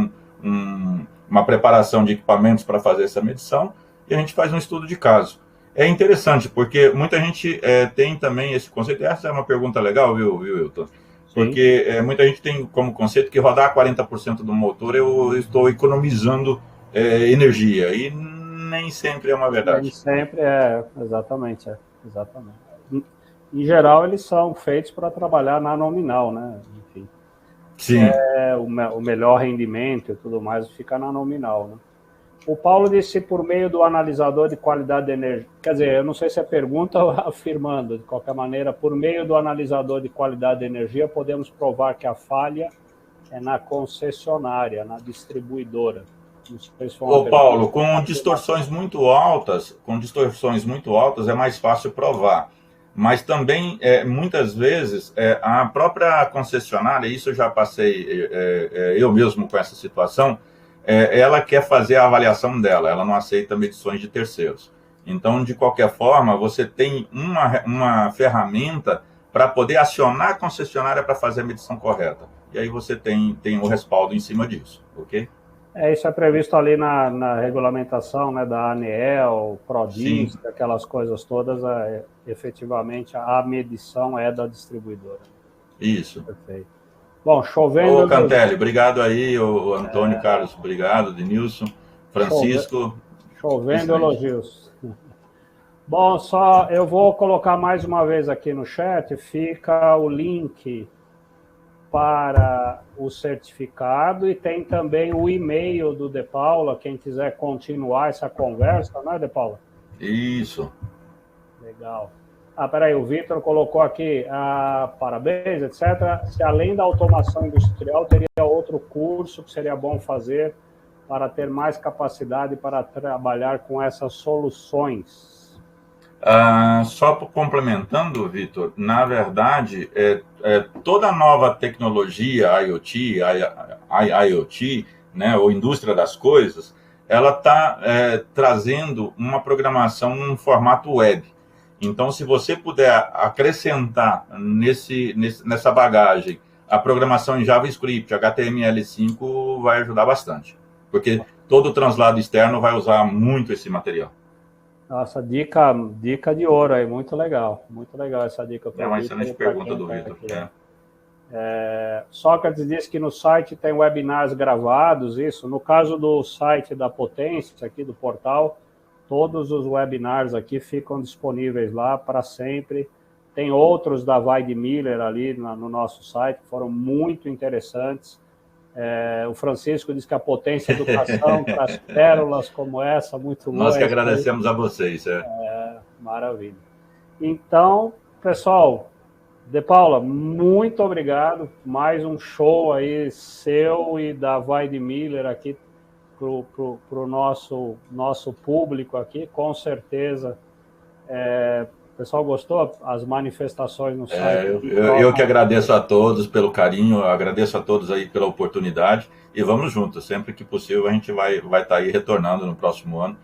uma preparação de equipamentos para fazer essa medição e a gente faz um estudo de caso. É interessante, porque muita gente tem também esse conceito. Essa é uma pergunta legal, viu, Wilton? Porque muita gente tem como conceito que rodar 40% do motor eu estou economizando energia, e nem sempre é uma verdade. Nem sempre exatamente. Em geral, eles são feitos para trabalhar na nominal, né? Enfim. Sim. O melhor rendimento e tudo mais fica na nominal, né? O Paulo disse por meio do analisador de qualidade de energia. Quer dizer, eu não sei se é pergunta ou afirmando, de qualquer maneira, por meio do analisador de qualidade de energia, podemos provar que a falha é na concessionária, na distribuidora. Não sei se foi uma pergunta. Paulo, com distorções muito altas é mais fácil provar. Mas também, muitas vezes, a própria concessionária, isso eu já passei eu mesmo com essa situação, ela quer fazer a avaliação dela, ela não aceita medições de terceiros. Então, de qualquer forma, você tem uma ferramenta para poder acionar a concessionária para fazer a medição correta. E aí você tem o respaldo em cima disso, ok? Isso é previsto ali na regulamentação, né, da ANEEL, Prodis, aquelas coisas todas, efetivamente a medição é da distribuidora. Isso. Perfeito. Bom, chovendo... Ô, Cantelli, obrigado aí, o Antônio Carlos, obrigado, Denilson, Francisco. Chovendo elogios. Bom, eu vou colocar mais uma vez aqui no chat, fica o link para o certificado e tem também o e-mail do De Paula, quem quiser continuar essa conversa, não é, De Paula? Isso. Legal. Peraí, o Vitor colocou aqui, parabéns, etc. Se além da automação industrial, teria outro curso que seria bom fazer para ter mais capacidade para trabalhar com essas soluções? Só complementando, Vitor, na verdade, toda nova tecnologia, IoT, né, ou indústria das coisas, ela está trazendo uma programação num formato web. Então, se você puder acrescentar nessa bagagem a programação em JavaScript, HTML5, vai ajudar bastante, porque todo translado externo vai usar muito esse material. Nossa, dica de ouro aí, muito legal essa dica. É uma excelente pergunta do Vitor. Sócrates disse que no site tem webinars gravados, isso. No caso do site da Potência, aqui do portal, todos os webinars aqui ficam disponíveis lá para sempre. Tem outros da Weidmiller ali no nosso site, que foram muito interessantes. O Francisco diz que a Potência Educação traz pérolas como essa, muito boa. Nós que agradecemos a vocês. Maravilha. Então, pessoal, De Paula, muito obrigado. Mais um show aí seu e da Weidmiller aqui para o nosso público aqui, com certeza. O pessoal gostou? As manifestações no site? Eu que agradeço a todos pelo carinho, agradeço a todos aí pela oportunidade e vamos juntos, sempre que possível a gente vai estar aí retornando no próximo ano.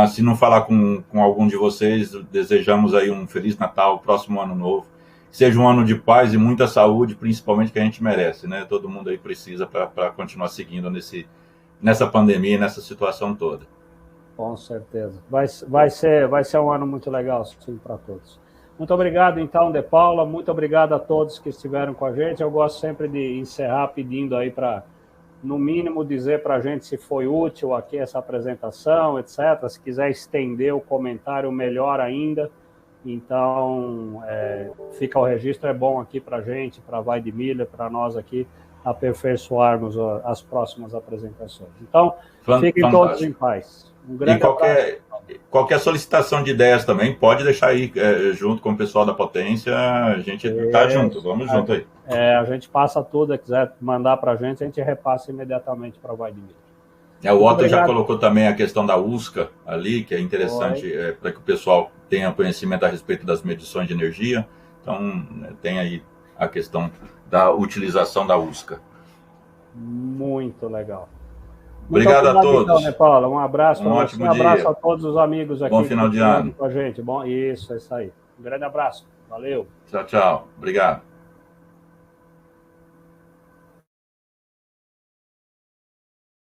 Se não falar com algum de vocês, desejamos aí um Feliz Natal, próximo ano novo, seja um ano de paz e muita saúde, principalmente que a gente merece, né? Todo mundo aí precisa para continuar seguindo nessa pandemia, nessa situação toda. Com certeza. Vai ser um ano muito legal, sim, para todos. Muito obrigado, então, De Paula. Muito obrigado a todos que estiveram com a gente. Eu gosto sempre de encerrar pedindo aí para, no mínimo, dizer para a gente se foi útil aqui essa apresentação, etc. Se quiser estender o comentário, melhor ainda. Então, fica o registro, é bom aqui para a gente, para a Weidmiller, para nós aqui, aperfeiçoarmos as próximas apresentações. Então, fiquem todos em paz. Um grande abraço. Qualquer solicitação de ideias também, pode deixar aí junto com o pessoal da Potência, a gente está junto, vamos junto aí. A gente passa tudo, se quiser mandar para a gente repassa imediatamente para a Weidmiller. O Otto já colocou também a questão da USCA ali, que é interessante para que o pessoal tenha conhecimento a respeito das medições de energia. Então, tem aí a questão da utilização da USCA. Muito legal. Obrigado a todos. Então, né, Paula? Um abraço para você. Ótimo Um abraço dia. A todos os amigos aqui. Bom final de ano. Com a gente. Bom, isso aí. Um grande abraço. Valeu. Tchau, tchau. Obrigado.